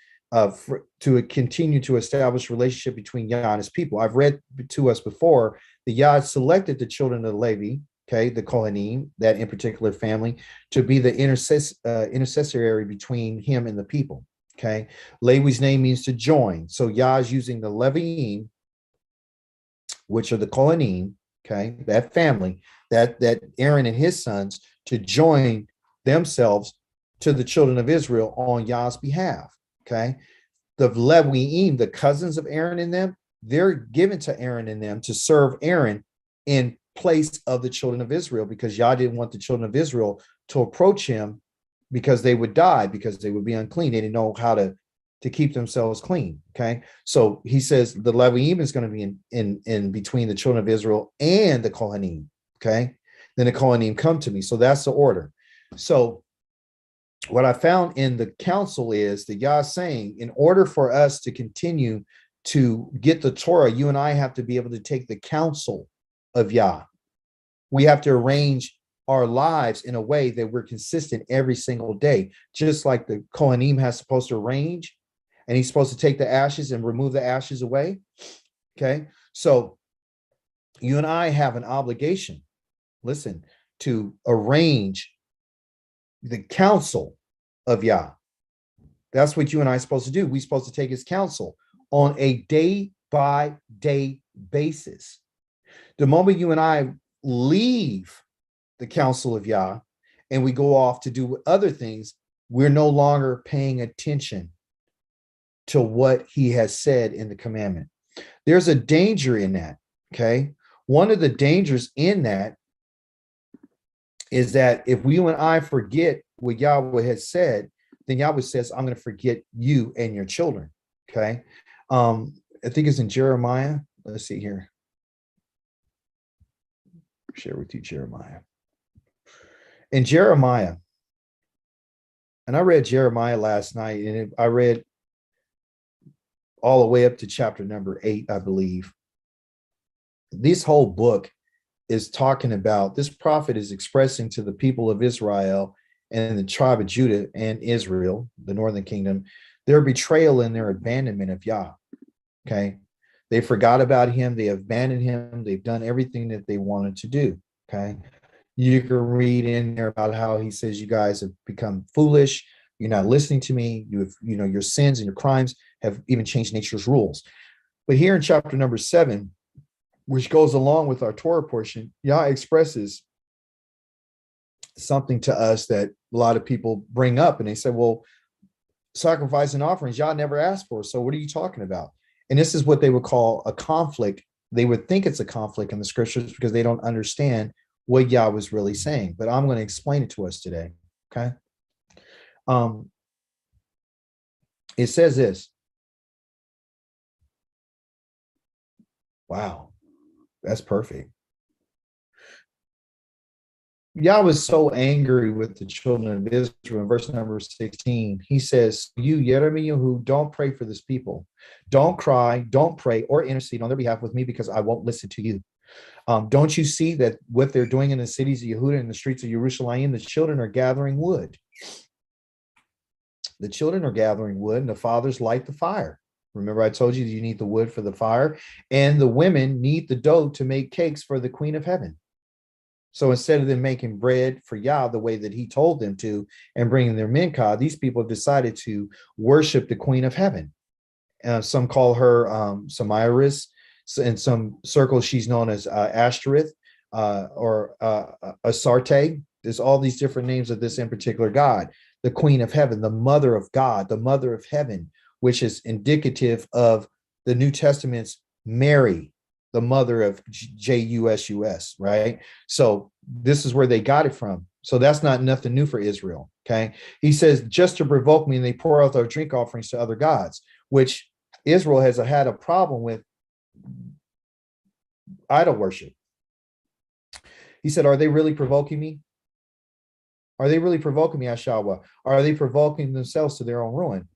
to continue to establish a relationship between Yah and his people. I've read to us before that Yah selected the children of Levi, okay, the Kohanim, that in particular family, to be the intercessory between him and the people. Okay, Levi's name means to join. So Yah is using the Leviim, which are the Kohanim, okay, that family, that Aaron and his sons, to join themselves to the children of Israel on Yah's behalf. Okay, the Leviim, the cousins of Aaron and them, they're given to Aaron and them to serve Aaron in place of the children of Israel because Yah didn't want the children of Israel to approach him because they would die, because they would be unclean. They didn't know how to keep themselves clean. Okay. So he says the Leviim is going to be in between the children of Israel and the Kohanim. Okay. Then the Kohanim come to me. So that's the order. So what I found in the council is that Yah is saying, in order for us to continue to get the Torah, you and I have to be able to take the counsel of Yah. We have to arrange our lives in a way that we're consistent every single day, just like the Kohanim has supposed to arrange, and he's supposed to take the ashes and remove the ashes away. Okay, so you and I have an obligation, listen, to arrange the counsel of Yah. That's what you and I are supposed to do. We're supposed to take his counsel on a day-by-day basis. The moment you and I leave the counsel of Yah and we go off to do other things, we're no longer paying attention to what he has said in the commandment. There's a danger in that, okay? One of the dangers in that is that if you and I forget what Yahweh has said, then Yahweh says, I'm going to forget you and your children, okay? I think it's in Jeremiah. Let's see here. Share with you Jeremiah. In Jeremiah, and I read Jeremiah last night, and I read all the way up to chapter number 8, I believe. This whole book is talking about, this prophet is expressing to the people of Israel and the tribe of Judah and Israel, the northern kingdom, their betrayal and their abandonment of Yah. Okay. They forgot about him. They abandoned him. They've done everything that they wanted to do. Okay. You can read in there about how he says, you guys have become foolish. You're not listening to me. Your sins and your crimes have even changed nature's rules. But here in chapter number 7, which goes along with our Torah portion, Yah expresses something to us that a lot of people bring up, and they say, well, sacrifice and offerings, Yah never asked for. So what are you talking about? And this is what they would call a conflict. They would think it's a conflict in the scriptures because they don't understand what Yah was really saying. But I'm going to explain it to us today. Okay. It says this. Wow. That's perfect. Yah was so angry with the children of Israel in verse number 16. He says, you, Yeremiah, who don't pray for this people, don't cry, don't pray or intercede on their behalf with me because I won't listen to you. Don't you see that what they're doing in the cities of Yehuda and the streets of Jerusalem, the children are gathering wood. The children are gathering wood and the fathers light the fire. Remember, I told you need the wood for the fire, and the women need the dough to make cakes for the Queen of Heaven. So instead of them making bread for Yah the way that he told them to and bringing their mincha, these people have decided to worship the Queen of Heaven. Some call her Samiris. In some circles, she's known as Ashtoreth or Asarte. There's all these different names of this in particular god. The Queen of Heaven, the Mother of God, the Mother of Heaven, which is indicative of the New Testament's Mary, the mother of Jusus, right? So this is where they got it from. So that's not nothing new for Israel, okay? He says, just to provoke me, and they pour out their drink offerings to other gods, which Israel has had a problem with idol worship. He said, are they really provoking me? Are they really provoking me, Ashawa? Are they provoking themselves to their own ruin?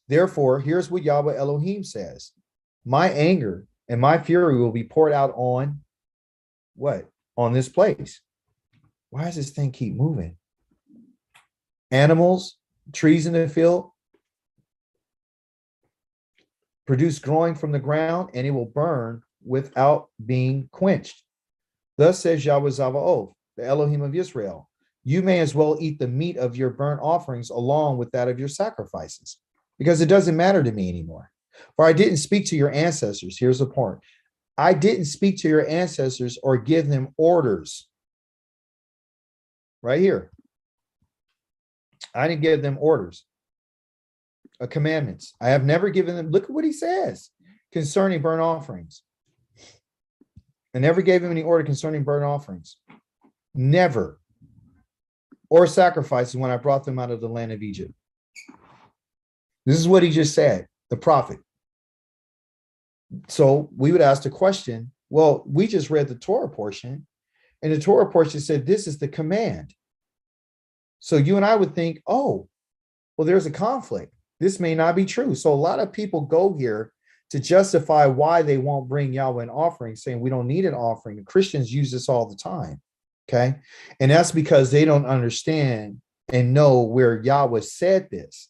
Therefore, here's what Yahweh Elohim says. My anger and my fury will be poured out on what? On this place. Why does this thing keep moving? Animals, trees in the field, produce growing from the ground, and it will burn without being quenched. Thus says Yahweh Zavaoth, the Elohim of Israel. You may as well eat the meat of your burnt offerings along with that of your sacrifices, because it doesn't matter to me anymore. For I didn't speak to your ancestors. Here's the point. I didn't speak to your ancestors or give them orders. Right here. I didn't give them orders. Commandments. I have never given them. Look at what he says concerning burnt offerings. I never gave him any order concerning burnt offerings. Never. Or sacrifices when I brought them out of the land of Egypt. This is what he just said, the prophet. So we would ask the question, well, we just read the Torah portion, and the Torah portion said this is the command. So you and I would think, oh, well, there's a conflict. This may not be true. So a lot of people go here to justify why they won't bring Yahweh an offering, saying we don't need an offering. The Christians use this all the time. Okay. And that's because they don't understand and know where Yahweh said this,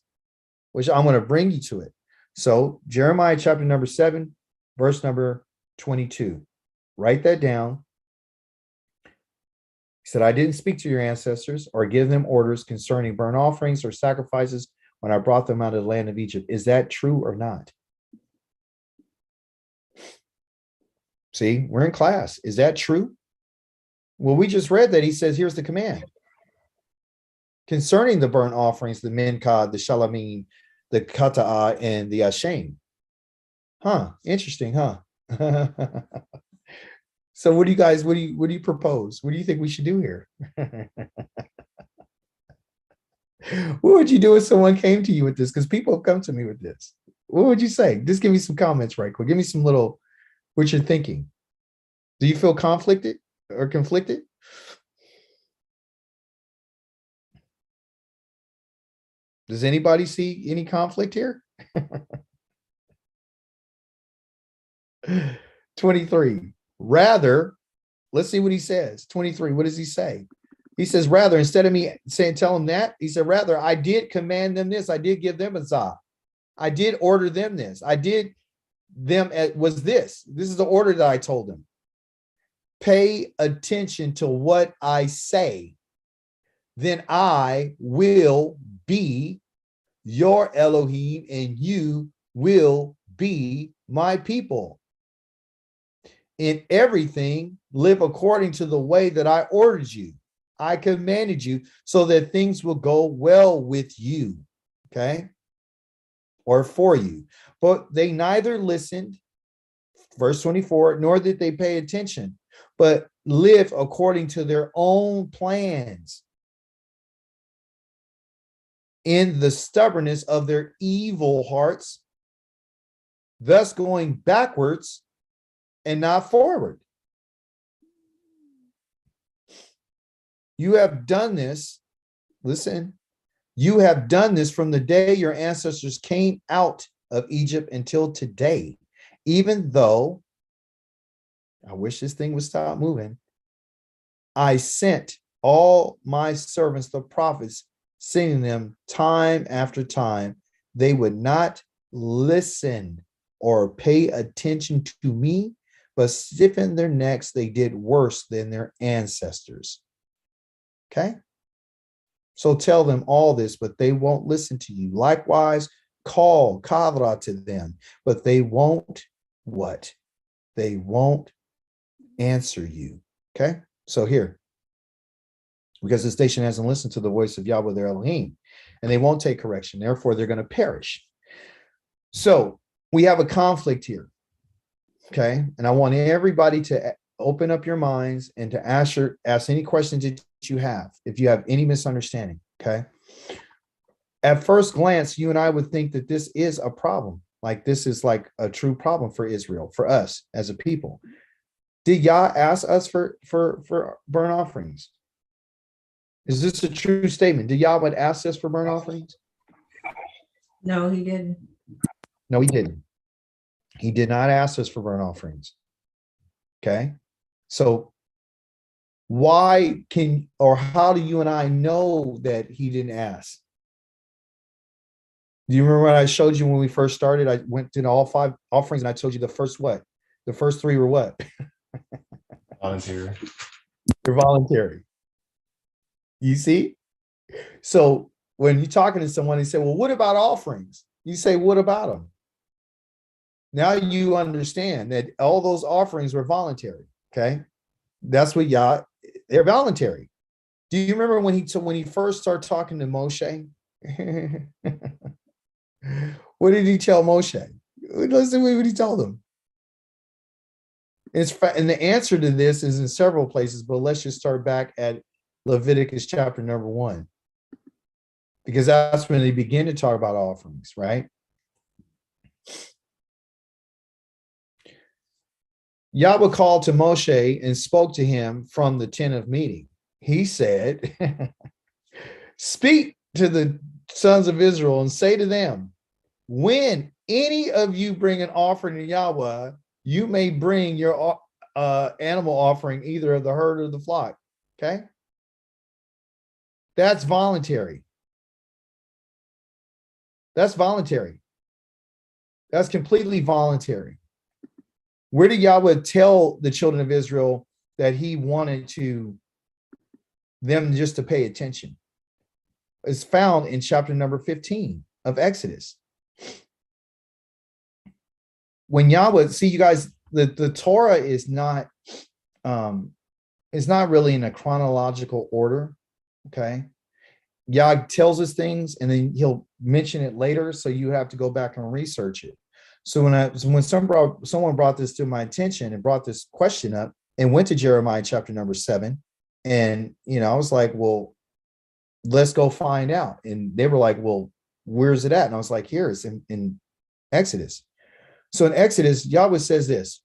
which I'm going to bring you to it. So Jeremiah chapter number 7, verse number 22. Write that down. He said, I didn't speak to your ancestors or give them orders concerning burnt offerings or sacrifices when I brought them out of the land of Egypt. Is that true or not? See, we're in class. Is that true? Well, we just read that. He says, here's the command. Concerning the burnt offerings, the minkah, the shalamim, the kata'ah, and the ashem. Huh. Interesting, huh? So what do you propose? What do you think we should do here? What would you do if someone came to you with this? Because people have come to me with this. What would you say? Just give me some comments right quick. Give me some little, what you're thinking. Do you feel conflicted or conflicted? Does anybody see any conflict here? 23. Rather, let's see what he says. 23. What does he say? He says, rather, instead of me saying, tell him that, he said, rather, I did command them this. I did give them a zah. I did order them this. I did them was this. This is the order that I told them. Pay attention to what I say. Then I will be your Elohim and you will be my people. In everything, live according to the way that I ordered you. I commanded you so that things will go well with you. Okay. Or for you. But they neither listened, verse 24, nor did they pay attention, but live according to their own plans in the stubbornness of their evil hearts, thus going backwards and not forward. You have done this. Listen, you have done this from the day your ancestors came out of Egypt until today, even though I wish this thing would stop moving. I sent all my servants, the prophets, sending them time after time. They would not listen or pay attention to me, but stiffened their necks. They did worse than their ancestors. Okay? So tell them all this, but they won't listen to you. Likewise, call Kavra to them, but they won't what? They won't answer you. Okay? So here, because this nation hasn't listened to the voice of Yahweh their Elohim, and they won't take correction. Therefore, they're going to perish. So we have a conflict here. Okay? And I want everybody to open up your minds and to ask any questions that you have, if you have any misunderstanding. Okay? At first glance, you and I would think that this is a problem. Like this is like a true problem for Israel, for us as a people. Did Yah ask us for burnt offerings? Is this a true statement? Did Yahweh ask us for burnt offerings? No, he didn't. No, he didn't. He did not ask us for burnt offerings. Okay. So why how do you and I know that he didn't ask? Do you remember what I showed you when we first started? I went to all 5 offerings and I told you the first what? The first 3 were what? Voluntary. They're voluntary. You see? So when you're talking to someone, they say, well, what about offerings? You say, what about them? Now you understand that all those offerings were voluntary. Okay. That's what they're voluntary. Do you remember when he first started talking to Moshe? What did he tell Moshe? Listen to what he told him. And the answer to this is in several places, but let's just start back at Leviticus chapter number 1, because that's when they begin to talk about offerings, right? Yahweh called to Moshe and spoke to him from the tent of meeting. He said, speak to the sons of Israel and say to them, when any of you bring an offering to Yahweh, you may bring your animal offering, either of the herd or the flock. Okay? That's voluntary. That's voluntary. That's completely voluntary. Where did Yahweh tell the children of Israel that he wanted them just to pay attention? It's found in chapter number 15 of Exodus. When Yahweh, see you guys, the Torah is not really in a chronological order. Okay. Yah tells us things and then he'll mention it later. So you have to go back and research it. So when someone brought this to my attention and brought this question up and went to Jeremiah chapter number 7, and I was like, well, let's go find out. And they were like, well, where's it at? And I was like, here, it's in Exodus. So in Exodus, Yahweh says this,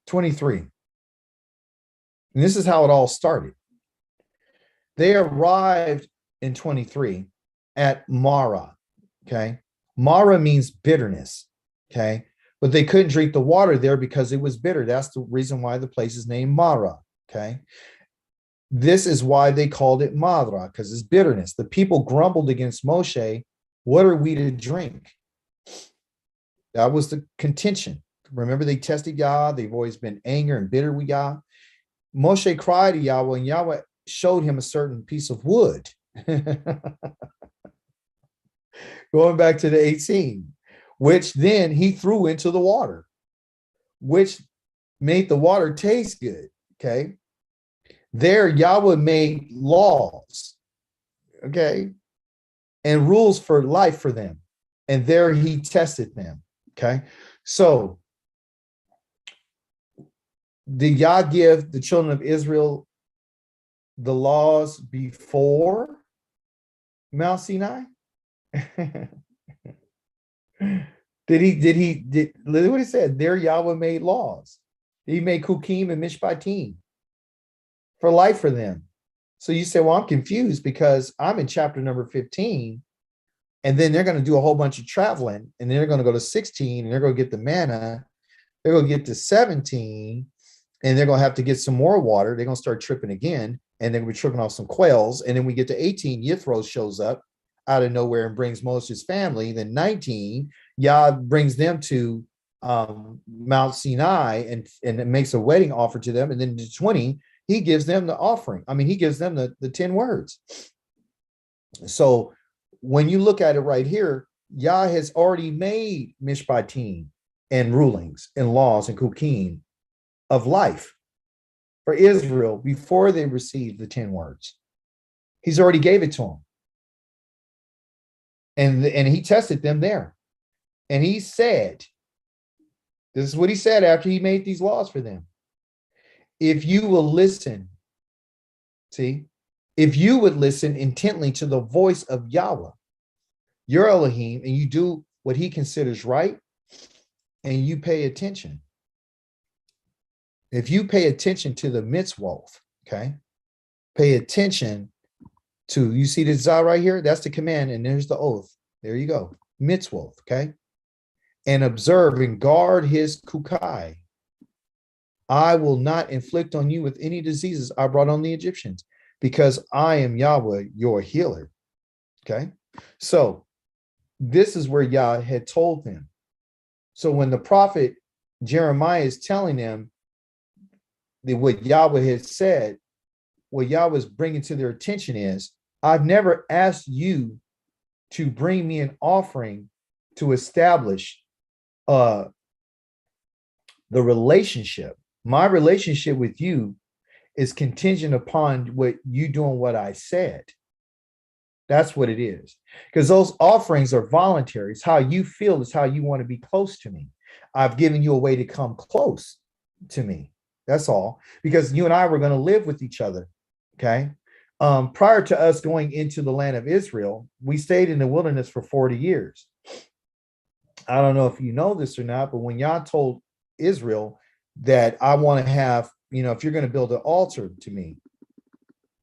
23. And this is how it all started. They arrived in 23 at Marah. Okay. Marah means bitterness. Okay. But they couldn't drink the water there because it was bitter. That's the reason why the place is named Marah. Okay. This is why they called it Marah, because it's bitterness. The people grumbled against Moshe. What are we to drink? That was the contention. Remember, they tested Yah. They've always been angry and bitter with Yah. Moshe cried to Yahweh, and Yahweh showed him a certain piece of wood. Going back to the 18, which then he threw into the water, which made the water taste good. Okay. There, Yahweh made laws. Okay. And rules for life for them. And there he tested them. Okay. So did Yah give the children of Israel the laws before Mount Sinai? Did look what he said? There Yahweh made laws. He made Kukim and Mishpatim. for life for them. So you say, well, I'm confused because I'm in chapter number 15, and then they're going to do a whole bunch of traveling, and then they're going to go to 16, and they're going to get the manna. They're going to get to 17, and they're going to have to get some more water. They're going to start tripping again, and then we're tripping off some quails. And then we get to 18, Yithro shows up out of nowhere and brings Moses' family. Then 19, Yah brings them to Mount Sinai and it makes a wedding offer to them. And then to 20, he gives them the offering. I mean, he gives them the 10 words. So when you look at it right here, Yah has already made mishpatim and rulings and laws and kukim of life for Israel before they received the 10 words. He's already gave it to them. And he tested them there. And he said, this is what he said after he made these laws for them. If you will listen, if you would listen intently to the voice of Yahweh, your Elohim, and you do what he considers right, and you pay attention. If you pay attention to the mitzvot, okay, pay attention to, you see the Zah right here? That's the command, and there's the oath. There you go. Mitzvot, okay? And observe and guard his kukai. I will not inflict on you with any diseases I brought on the Egyptians, because I am Yahweh, your healer. Okay? So this is where Yah had told them. So when the prophet Jeremiah is telling them that what Yahweh had said, what Yah was bringing to their attention is, I've never asked you to bring me an offering to establish the relationship. My relationship with you is contingent upon what you doing what I said. That's what it is. Because those offerings are voluntary. It's how you feel, it's how you want to be close to me. I've given you a way to come close to me. That's all. Because you and I were going to live with each other. Okay. Prior to us going into the land of Israel, we stayed in the wilderness for 40 years. I don't know if you know this or not, but when Yah told Israel that I want to have, if you're going to build an altar to me,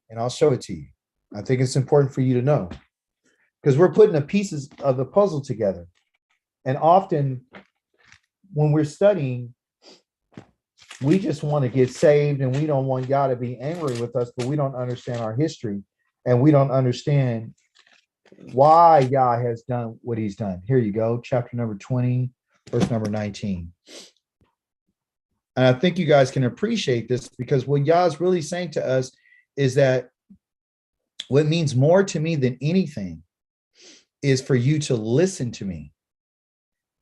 and I'll show it to you. I think it's important for you to know, because we're putting the pieces of the puzzle together. And often when we're studying, we just want to get saved and we don't want Yah to be angry with us, but we don't understand our history and we don't understand why Yah has done what he's done. Here you go, chapter number 20, verse number 19. And I think you guys can appreciate this, because what Yah is really saying to us is that what means more to me than anything is for you to listen to me.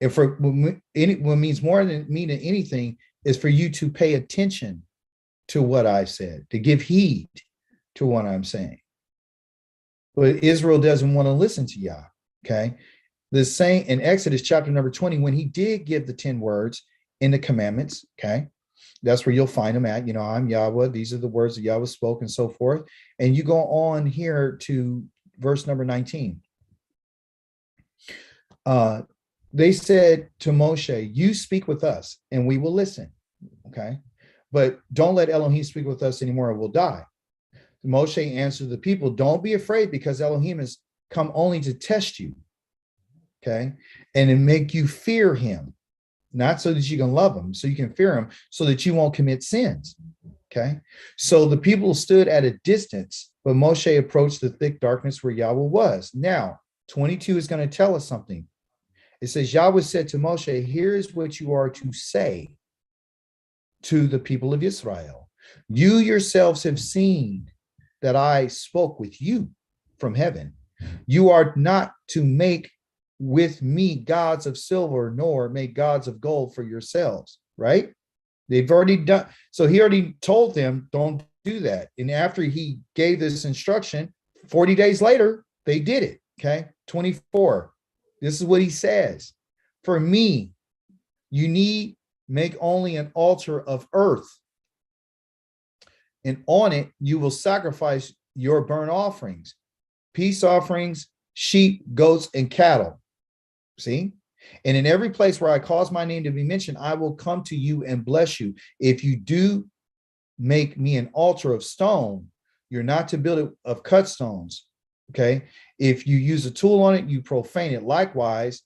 And for what means more than me than anything is for you to pay attention to what I said, to give heed to what I'm saying. But Israel doesn't want to listen to Yah. Okay. The same in Exodus chapter number 20, when he did give the 10 words in the commandments. Okay. That's where you'll find them at. I'm Yahweh. These are the words that Yahweh spoke and so forth. And you go on here to verse number 19. They said to Moshe, you speak with us and we will listen. Okay. But don't let Elohim speak with us anymore or we'll die. Moshe answered the people, don't be afraid, because Elohim has come only to test you. Okay. And to make you fear him. Not so that you can love him, so you can fear him, so that you won't commit sins. Okay. So the people stood at a distance, but Moshe approached the thick darkness where Yahweh was. Now, 22 is going to tell us something. It says, Yahweh said to Moshe, here's what you are to say to the people of Israel. You yourselves have seen that I spoke with you from heaven. You are not to make with me gods of silver, nor make gods of gold for yourselves, right? They've already done. So he already told them, don't do that. And after he gave this instruction, 40 days later, they did it. Okay. 24. This is what he says. For me, you need make only an altar of earth. And on it, you will sacrifice your burnt offerings, peace offerings, sheep, goats, and cattle. See? And in every place where I cause my name to be mentioned, I will come to you and bless you. If you do make me an altar of stone, you're not to build it of cut stones. Okay. If you use a tool on it, you profane it. Likewise,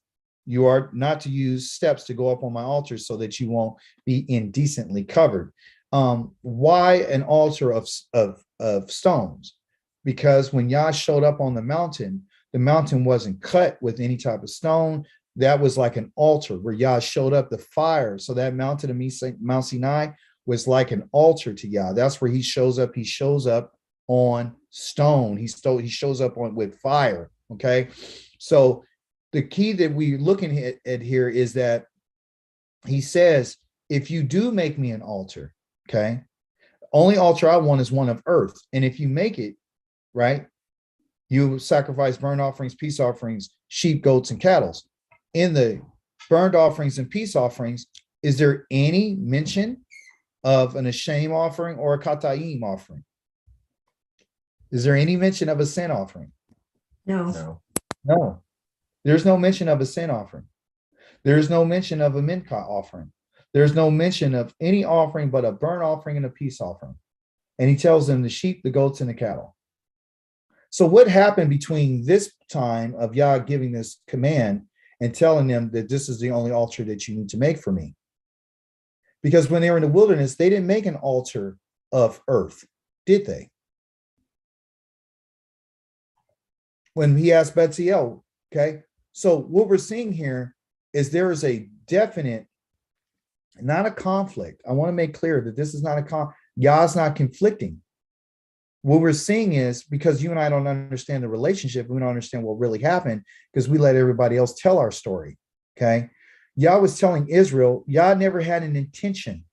you are not to use steps to go up on my altar so that you won't be indecently covered. Why an altar of stones? Because when Yah showed up on the mountain wasn't cut with any type of stone. That was like an altar where Yah showed up, the fire. So that mountain of Mount Sinai was like an altar to Yah. That's where he shows up. He shows up on stone. He shows up on with fire. Okay. So the key that we're looking at here is that he says, if you do make me an altar, okay, only altar I want is one of earth. And if you make it, right, you sacrifice burnt offerings, peace offerings, sheep, goats, and cattle. In the burnt offerings and peace offerings, is there any mention of an Hashem offering or a Katayim offering? Is there any mention of a sin offering? No. No. No. There's no mention of a sin offering. There's no mention of a mincha offering. There's no mention of any offering but a burnt offering and a peace offering. And he tells them the sheep, the goats, and the cattle. So what happened between this time of Yah giving this command and telling them that this is the only altar that you need to make for me? Because when they were in the wilderness, they didn't make an altar of earth, did they? When he asked Betziel, okay? So what we're seeing here is there is a definite, not a conflict. I want to make clear that this is not a Yah's not conflicting. What we're seeing is because you and I don't understand the relationship, we don't understand what really happened because we let everybody else tell our story. Okay. Yah was telling Israel, Yah never had an intention,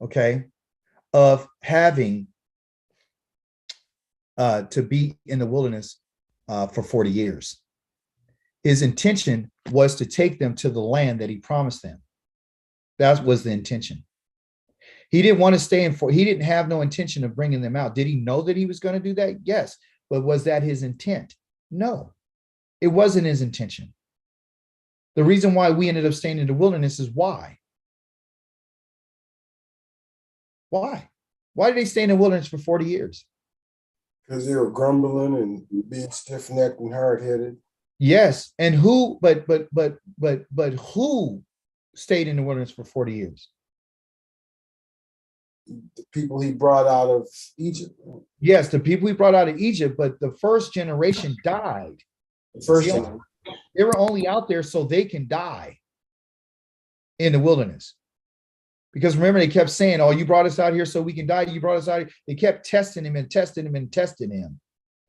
okay, of having to be in the wilderness for 40 years. His intention was to take them to the land that he promised them. That was the intention. He didn't want to stay he didn't have no intention of bringing them out. Did he know that he was going to do that? Yes. But was that his intent? No, it wasn't his intention. The reason why we ended up staying in the wilderness is why? Why? Why did they stay in the wilderness for 40 years? Because they were grumbling and being stiff-necked and hard-headed. Yes. And who, but who stayed in the wilderness for 40 years? The people he brought out of Egypt. Yes, the people he brought out of Egypt, but the first generation died. The first See, time. they were only out there so they can die in the wilderness. Because remember, they kept saying, oh, you brought us out here so we can die. You brought us out here. They kept testing him and testing him and testing him.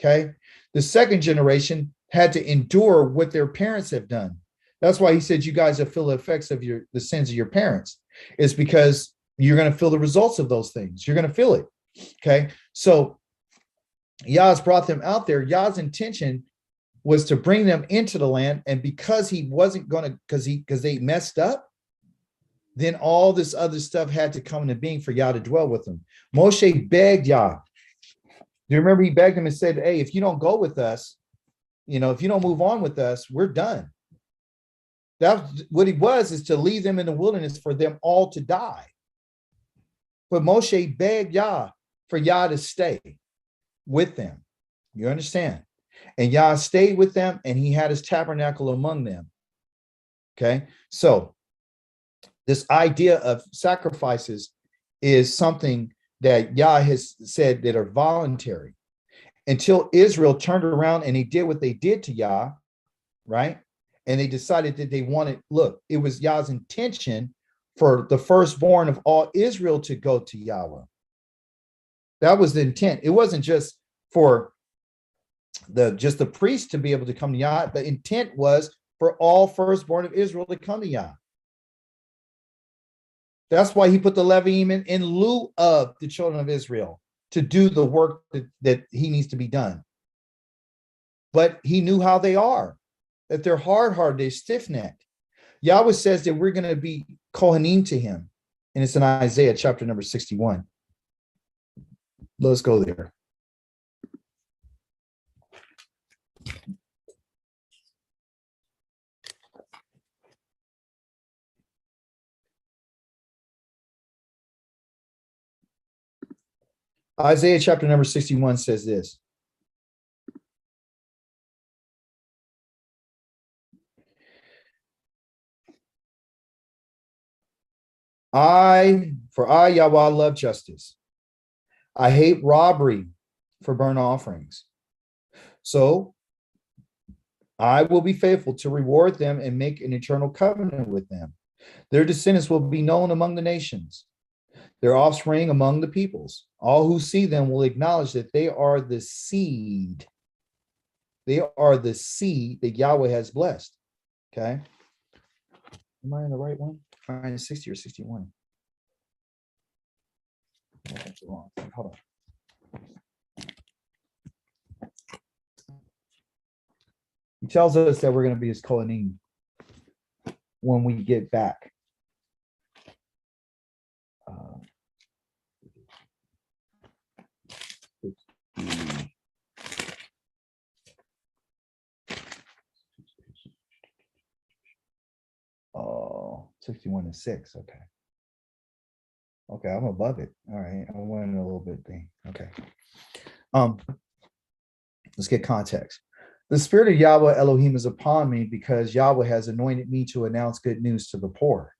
Okay. The second generation had to endure what their parents have done. That's why he said, you guys have feel the effects of the sins of your parents. It's because you're going to feel the results of those things. You're going to feel it. Okay. So Yah's brought them out there. Yah's intention was to bring them into the land. And because he wasn't going to, because they messed up, then all this other stuff had to come into being for Yah to dwell with them. Moshe begged Yah. Do you remember he begged him and said, hey, if you don't go with us, if you don't move on with us, we're done. That's what he was, is to leave them in the wilderness for them all to die. But Moshe begged Yah for Yah to stay with them. You understand? And Yah stayed with them and he had his tabernacle among them. Okay. So this idea of sacrifices is something that Yah has said that are voluntary. Until Israel turned around and they did what they did to Yah, right? And they decided that they wanted, look, it was Yah's intention for the firstborn of all Israel to go to Yahweh. That was the intent. It wasn't just for the priest to be able to come to Yah. The intent was for all firstborn of Israel to come to Yah. That's why he put the Leviim in lieu of the children of Israel to do the work that he needs to be done. But he knew how they are, that they're hard-hearted, they're stiff-necked. Yahweh says that we're going to be Kohanim to him. And it's in Isaiah chapter number 61. Let's go there. Isaiah chapter number 61 says this. I, Yahweh, love justice. I hate robbery for burnt offerings. So I will be faithful to reward them and make an eternal covenant with them. Their descendants will be known among the nations, their offspring among the peoples. All who see them will acknowledge that they are the seed. They are the seed that Yahweh has blessed. Okay. Am I in the right one? Am I in 60 or 61? Oh, that's the wrong thing. Hold on. He tells us that we're going to be his Kohanim when we get back. Oh, 61 and 6. Okay. Okay, I'm above it. All right. I'm winning a little bit thing. Okay. Let's get context. The spirit of Yahweh Elohim is upon me because Yahweh has anointed me to announce good news to the poor.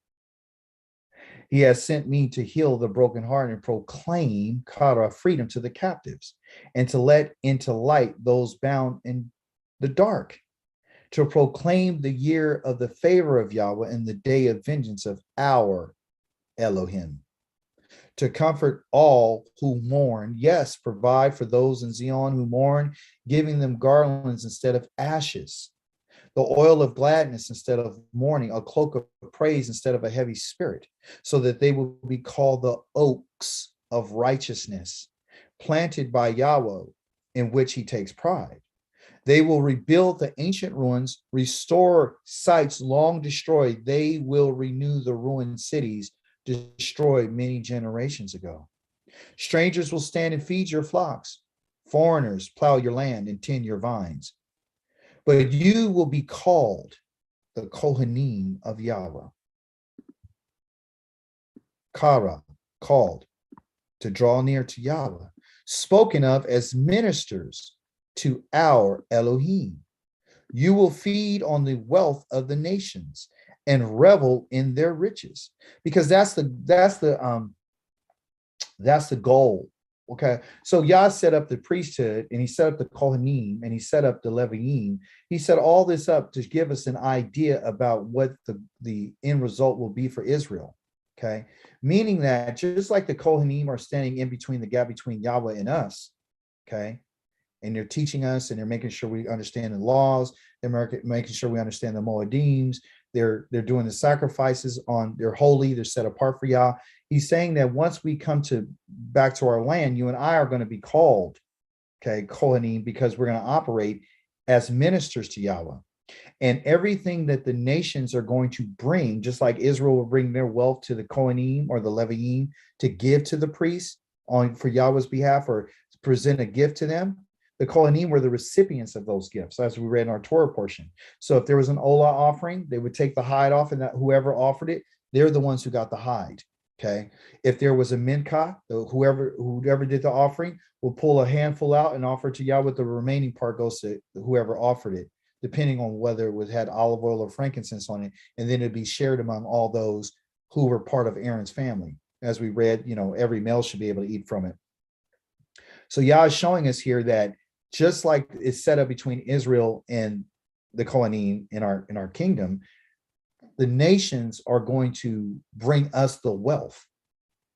He has sent me to heal the broken heart and proclaim kara, freedom to the captives, and to let into light those bound in the dark, to proclaim the year of the favor of Yahweh and the day of vengeance of our Elohim, to comfort all who mourn. Yes, provide for those in Zion who mourn, giving them garlands instead of ashes, the oil of gladness instead of mourning, a cloak of praise instead of a heavy spirit, so that they will be called the oaks of righteousness, planted by Yahweh, in which he takes pride. They will rebuild the ancient ruins, restore sites long destroyed. They will renew the ruined cities destroyed many generations ago. Strangers will stand and feed your flocks. Foreigners plow your land and tend your vines. But you will be called the Kohanim of Yahweh. Kara, called to draw near to Yahweh, spoken of as ministers to our Elohim. You will feed on the wealth of the nations and revel in their riches, because that's the goal. Okay, so Yah set up the priesthood, and he set up the Kohanim, and he set up the Leviim. He set all this up to give us an idea about what the end result will be for Israel. Okay, meaning that just like the Kohanim are standing in between the gap between Yahweh and us, okay, and they're teaching us, and they're making sure we understand the laws. They're making sure we understand the Moedims. They're doing the sacrifices they're holy. They're set apart for Yah. He's saying that once we come back to our land, you and I are going to be called, okay, Kohanim, because we're going to operate as ministers to Yahweh. And everything that the nations are going to bring, just like Israel will bring their wealth to the Kohanim or the Leviim to give to the priests for Yahweh's behalf, or present a gift to them, the Kohanim were the recipients of those gifts, as we read in our Torah portion. So if there was an Olah offering, they would take the hide off, and that whoever offered it, they're the ones who got the hide. Okay. If there was a mincha, whoever did the offering will pull a handful out and offer it to Yahweh. The remaining part goes to whoever offered it, depending on whether it had olive oil or frankincense on it. And then it'd be shared among all those who were part of Aaron's family. As we read, every male should be able to eat from it. So Yah is showing us here that just like it's set up between Israel and the Kohanim in our kingdom, the nations are going to bring us the wealth.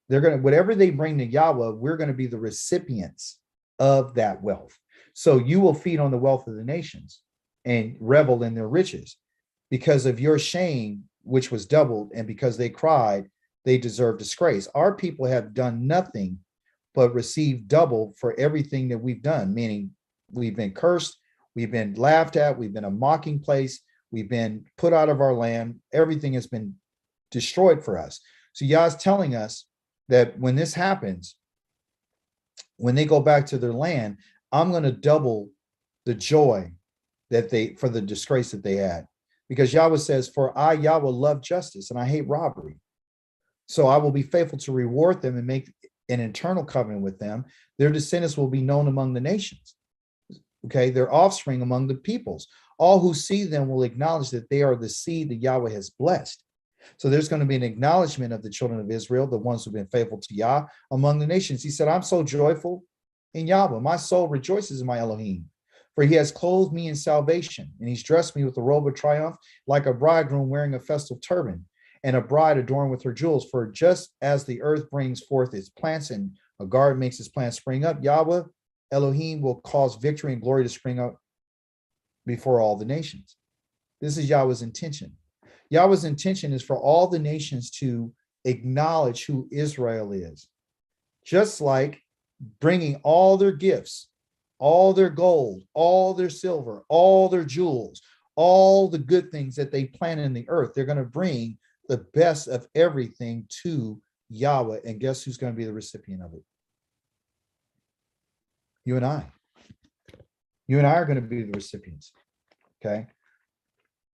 They're going to, whatever they bring to Yahweh, we're going to be the recipients of that wealth. So you will feed on the wealth of the nations and revel in their riches. Because of your shame, which was doubled, and because they cried, they deserve disgrace. Our people have done nothing but receive double for everything that we've done, meaning we've been cursed, we've been laughed at, we've been a mocking place, we've been put out of our land. Everything has been destroyed for us. So Yah's telling us that when this happens, when they go back to their land, I'm going to double the joy for the disgrace that they had. Because Yahweh says, for I, Yahweh, love justice and I hate robbery. So I will be faithful to reward them and make an internal covenant with them. Their descendants will be known among the nations. Okay, their offspring among the peoples. All who see them will acknowledge that they are the seed that Yahweh has blessed. So there's going to be an acknowledgement of the children of Israel, the ones who've been faithful to Yah among the nations. He said, I'm so joyful in Yahweh. My soul rejoices in my Elohim, for he has clothed me in salvation, and he's dressed me with a robe of triumph, like a bridegroom wearing a festal turban, and a bride adorned with her jewels. For just as the earth brings forth its plants, and a garden makes its plants spring up, Yahweh Elohim will cause victory and glory to spring up before all the nations. This is Yahweh's intention. Yahweh's intention is for all the nations to acknowledge who Israel is, just like bringing all their gifts, all their gold, all their silver, all their jewels, all the good things that they plant in the earth. They're going to bring the best of everything to Yahweh. And guess who's going to be the recipient of it? You and I. You and I are going to be the recipients. Okay.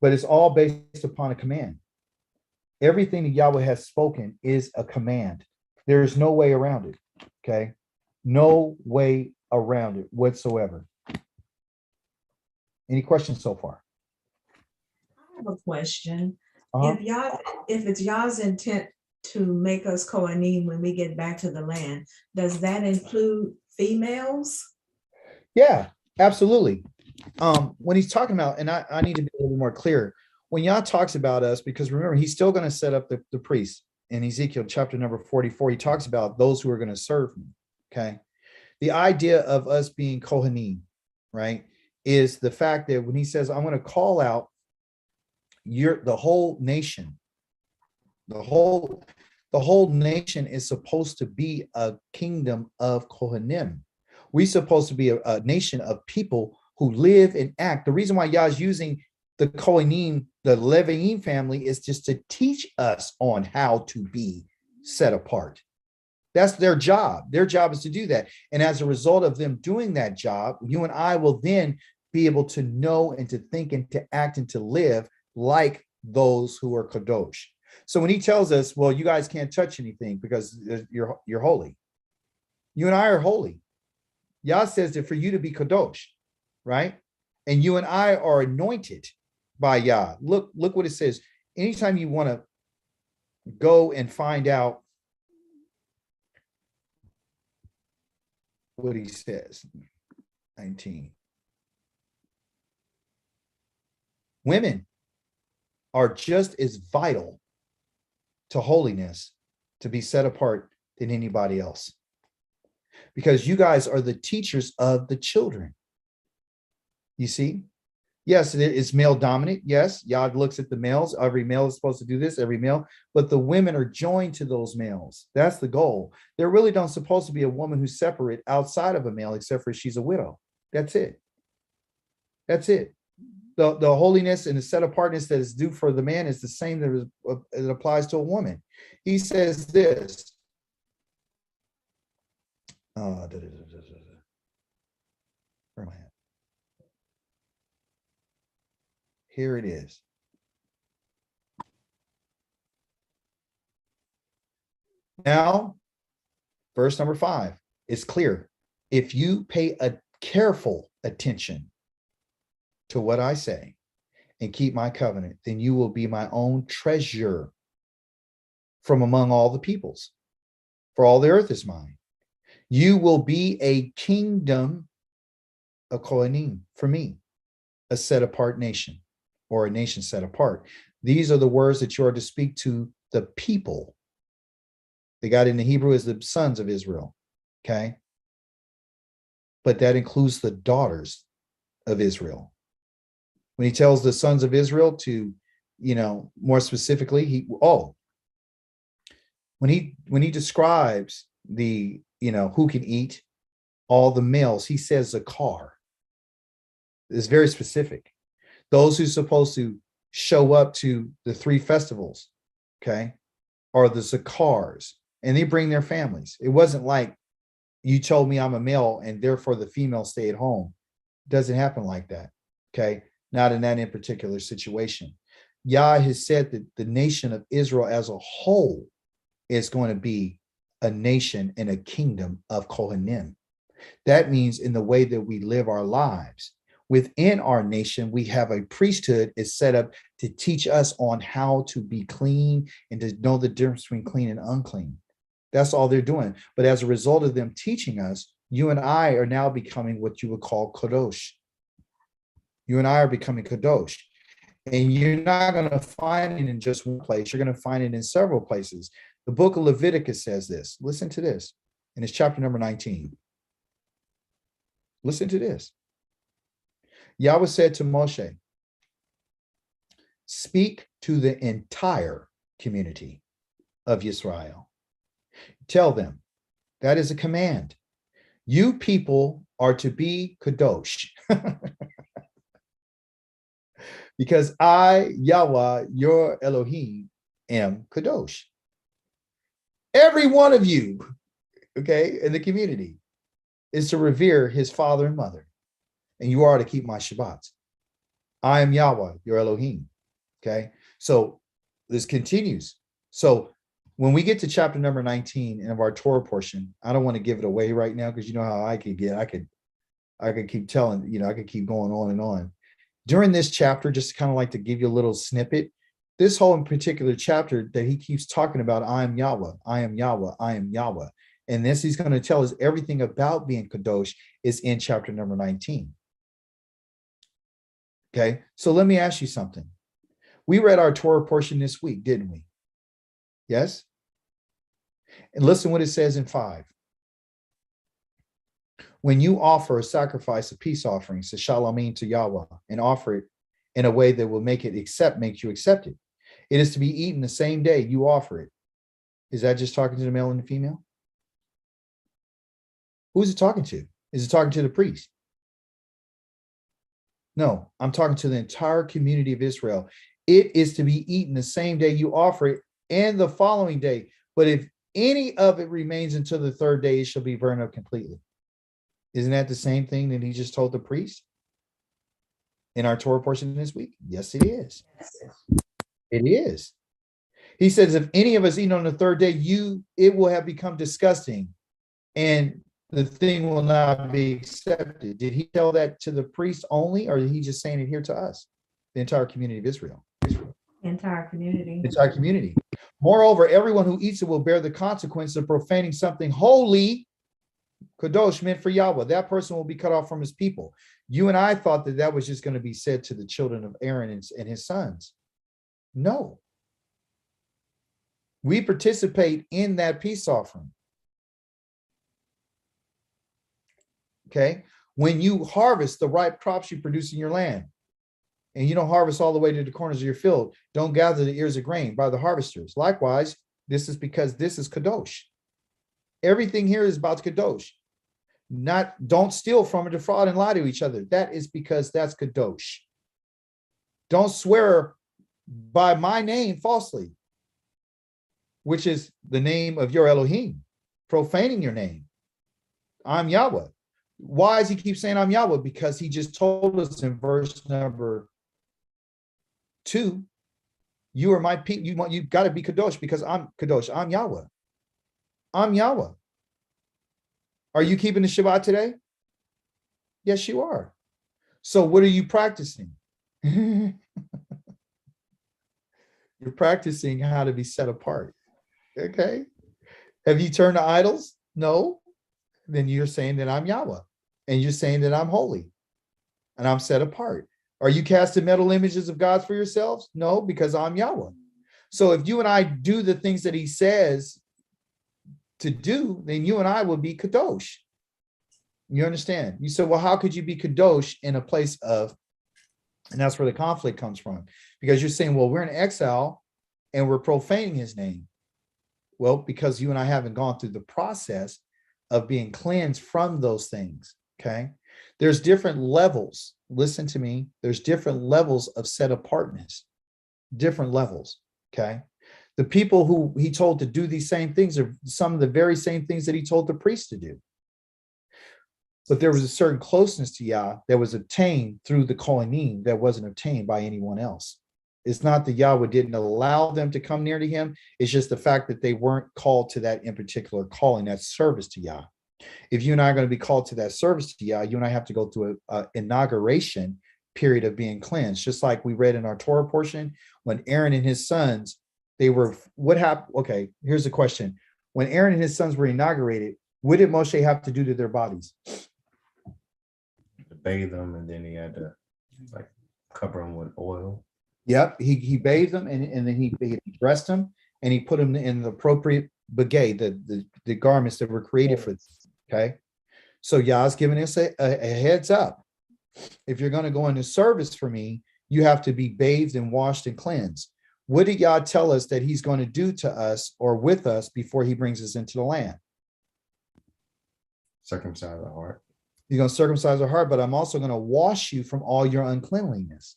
But it's all based upon a command. Everything that Yahweh has spoken is a command. There is no way around it. Okay. No way around it whatsoever. Any questions so far? I have a question. Uh-huh. If it's Yah's intent to make us Kohanim when we get back to the land, does that include females? Yeah, absolutely. When he's talking about, and I need to be a little more clear, when Yah talks about us, because remember, he's still going to set up the priests in Ezekiel chapter number 44. He talks about those who are going to serve me. Okay. The idea of us being Kohanim, right, is the fact that when he says, I'm going to call out the whole nation, the whole nation is supposed to be a kingdom of Kohanim. We're supposed to be a nation of people who live and act. The reason why Yah is using the Kohanim, the Leviim family, is just to teach us on how to be set apart. That's their job. Their job is to do that. And as a result of them doing that job, you and I will then be able to know and to think and to act and to live like those who are Kadosh. So when he tells us, well, you guys can't touch anything because you're holy. You and I are holy. Yah says that for you to be Kadosh, right? And you and I are anointed by Yah. Look what it says. Anytime you want to go and find out what he says, 19. Women are just as vital to holiness, to be set apart, than anybody else. Because you guys are the teachers of the children. You see? Yes, it's male dominant. Yes, Yah looks at the males. Every male is supposed to do this, every male. But the women are joined to those males. That's the goal. There really don't supposed to be a woman who's separate outside of a male, except for she's a widow. That's it. That's it. The holiness and the set apartness that is due for the man is the same that it applies to a woman. He says this. Where am I at? Here it is. Now, verse number 5 is clear. If you pay a careful attention to what I say and keep my covenant, then you will be my own treasure from among all the peoples, for all the earth is mine. You will be a kingdom, a Kohanim, for me, a set apart nation, or a nation set apart. These are the words that you are to speak to the people. They got in the Hebrew as the sons of Israel. Okay. But that includes the daughters of Israel. When he tells the sons of Israel to, more specifically, when he describes the, who can eat, all the males, he says Zakar. It's very specific. Those who's supposed to show up to the 3 festivals, okay, are the Zakars, and they bring their families. It wasn't like you told me I'm a male and therefore the female stay at home. It doesn't happen like that, okay? Not in that in particular situation. Yah has said that the nation of Israel as a whole is going to be a nation and a kingdom of Kohanim. That means in the way that we live our lives. Within our nation, we have a priesthood is set up to teach us on how to be clean and to know the difference between clean and unclean. That's all they're doing. But as a result of them teaching us, you and I are now becoming what you would call kadosh. You and I are becoming kadosh. And you're not going to find it in just one place. You're going to find it in several places. The book of Leviticus says this. Listen to this. And it's chapter number 19. Listen to this. Yahweh said to Moshe, speak to the entire community of Israel. Tell them, that is a command. You people are to be kadosh. Because I, Yahweh, your Elohim, am kadosh. Every one of you, okay, in the community is to revere his father and mother. And you are to keep my Shabbats. I am Yahweh, your Elohim. Okay, so this continues. So when we get to chapter number 19 of our Torah portion, I don't want to give it away right now because you know how I could get, I could keep telling, I could keep going on and on. During this chapter, just kind of like to give you a little snippet, this whole in particular chapter that he keeps talking about, I am Yahweh, I am Yahweh, I am Yahweh. And this he's going to tell us everything about being kadosh is in chapter number 19. Okay, so let me ask you something. We read our Torah portion this week, didn't we? Yes? And listen what it says in 5. When you offer a sacrifice of peace offerings to Shalomim to Yahweh and offer it in a way that will make you accept it. It is to be eaten the same day you offer it. Is that just talking to the male and the female? Who is it talking to? Is it talking to the priest? No, I'm talking to the entire community of Israel. It is to be eaten the same day you offer it and the following day. But if any of it remains until the third day, it shall be burned up completely. Isn't that the same thing that he just told the priest in our Torah portion this week? Yes, it is. It is. He says, if any of us eat on the third day, it will have become disgusting and the thing will not be accepted. Did he tell that to the priest only, or is he just saying it here to us, the entire community of Israel? Entire community. Entire community. Moreover, everyone who eats it will bear the consequence of profaning something holy, kadosh, meant for Yahweh. That person will be cut off from his people. You and I thought that that was just going to be said to the children of Aaron and his sons. No. We participate in that peace offering. Okay, when you harvest the ripe crops you produce in your land, and you don't harvest all the way to the corners of your field, don't gather the ears of grain by the harvesters. Likewise, this is because this is kadosh. Everything here is about kadosh. Don't steal from or defraud and lie to each other. That is because that's kadosh. Don't swear by my name falsely, which is the name of your Elohim, profaning your name. I'm Yahweh. Why does he keep saying I'm Yahweh? Because he just told us in verse number 2, you are my people. You've got to be kadosh because I'm kadosh. I'm Yahweh. I'm Yahweh. Are you keeping the Shabbat today? Yes, you are. So what are you practicing? You're practicing how to be set apart. Okay. Have you turned to idols? No. Then you're saying that I'm Yahweh. And you're saying that I'm holy and I'm set apart. Are you casting metal images of gods for yourselves? No, because I'm Yahweh. So if you and I do the things that he says to do, then you and I will be kadosh. You understand? You said, well, how could you be kadosh in a place of, and that's where the conflict comes from, because you're saying, well, we're in exile and we're profaning his name. Well, because you and I haven't gone through the process of being cleansed from those things. Okay. There's different levels. Listen to me. There's different levels of set apartness, different levels. Okay. The people who he told to do these same things are some of the very same things that he told the priests to do. But there was a certain closeness to Yah that was obtained through the Kohanim that wasn't obtained by anyone else. It's not that Yahweh didn't allow them to come near to him. It's just the fact that they weren't called to that in particular calling, that service to Yah. If you and I are going to be called to that service to Yah, you and I have to go through an inauguration period of being cleansed. Just like we read in our Torah portion, when Aaron and his sons, what happened? Okay, here's the question. When Aaron and his sons were inaugurated, what did Moshe have to do to their bodies? To bathe them, and then he had to like cover them with oil. Yep, he bathed them and then he dressed them and he put them in the appropriate bagay, the garments that were created for them. Okay, so Yah's giving us a heads up. If you're going to go into service for me, you have to be bathed and washed and cleansed. What did Yah tell us that he's going to do to us or with us before he brings us into the land? Circumcise the heart. You're going to circumcise our heart, but I'm also going to wash you from all your uncleanliness.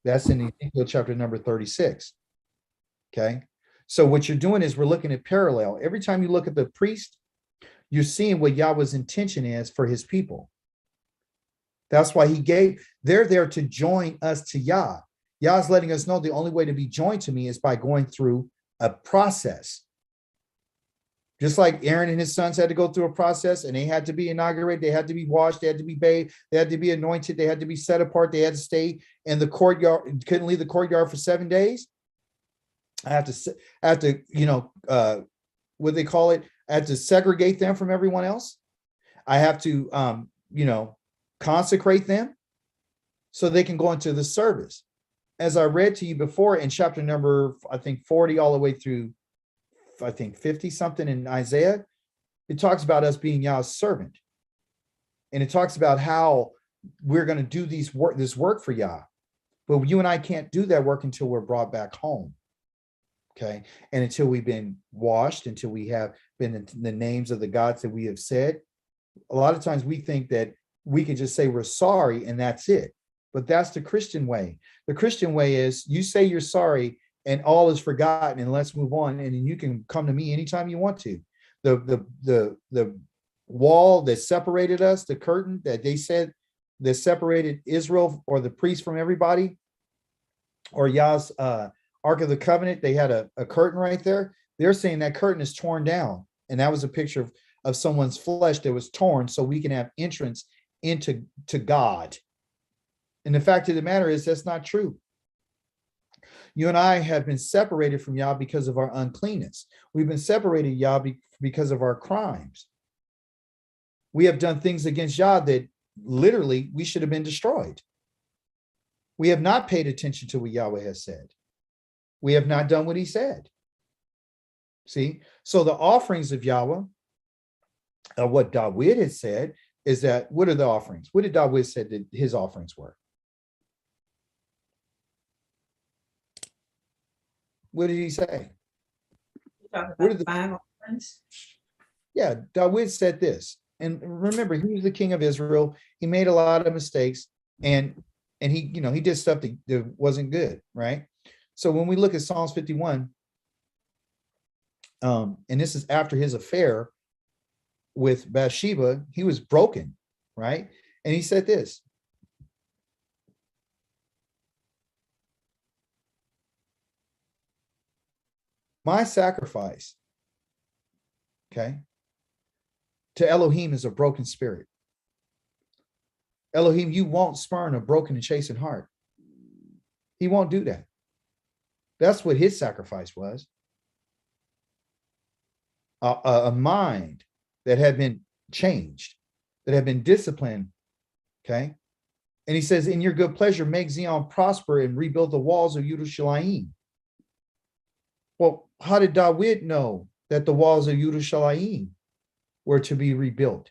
That's in Ezekiel chapter number 36. Okay. So what you're doing is we're looking at parallel. Every time you look at the priest, you're seeing what Yahweh's intention is for his people. That's why they're there to join us to Yah. Yah's letting us know the only way to be joined to me is by going through a process. Just like Aaron and his sons had to go through a process and they had to be inaugurated, they had to be washed, they had to be bathed, they had to be anointed, they had to be set apart, they had to stay in the courtyard, couldn't leave the courtyard for 7 days. I have to, what they call it, I have to segregate them from everyone else. I have to, consecrate them so they can go into the service. As I read to you before in chapter number, I think 40 all the way through, I think 50 something in Isaiah, it talks about us being Yah's servant. And it talks about how we're going to do this work for Yah. But you and I can't do that work until we're brought back home. Okay. And until we've been washed, until we have been in the names of the gods that we have said. A lot of times we think that we can just say we're sorry and that's it. But that's the Christian way. The Christian way is you say you're sorry and all is forgotten and let's move on. And you can come to me anytime you want to. The wall that separated us, the curtain that they said that separated Israel or the priest from everybody, or Yah's Ark of the Covenant, they had a curtain right there. They're saying that curtain is torn down. And that was a picture of someone's flesh that was torn so we can have entrance into God. And the fact of the matter is that's not true. You and I have been separated from Yah because of our uncleanness. We've been separated, Yah, because of our crimes. We have done things against Yah that literally we should have been destroyed. We have not paid attention to what Yahweh has said. We have not done what he said. See? So the offerings of Yahweh, what David had said, is that, what are the offerings? What did David say that his offerings were? What did he say? What are the 5 offerings? Yeah, David said this. And remember, he was the king of Israel. He made a lot of mistakes and he, he did stuff that wasn't good, right? So when we look at Psalms 51, and this is after his affair with Bathsheba, he was broken, right? And he said this. My sacrifice, okay, to Elohim is a broken spirit. Elohim, you won't spurn a broken and chastened heart. He won't do that. That's what his sacrifice was. A mind that had been changed, that had been disciplined, okay? And he says, in your good pleasure, make Zion prosper and rebuild the walls of Yerushalayim. Well, how did David know that the walls of Yerushalayim were to be rebuilt?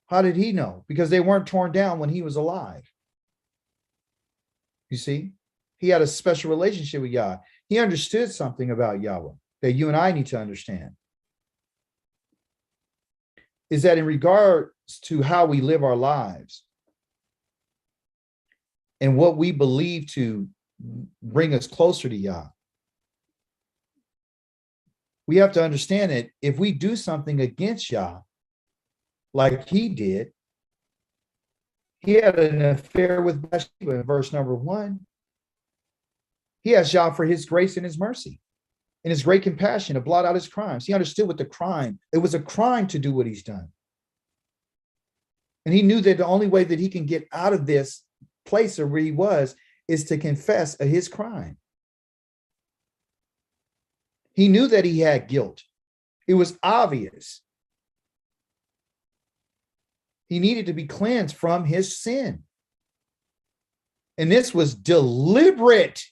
How did he know? Because they weren't torn down when he was alive. You see, he had a special relationship with Yah. He understood something about Yahweh that you and I need to understand. Is that in regards to how we live our lives and what we believe to bring us closer to Yah, we have to understand that if we do something against Yah, like he He had an affair with Bathsheba in verse number 1. He asked Yah for his grace and his mercy and his great compassion to blot out his crimes. He understood what the crime, it was a crime to do what he's done. And he knew that the only way that he can get out of this place or where he was is to confess his crime. He knew that he had guilt. It was obvious. He needed to be cleansed from his sin. And this was deliberate.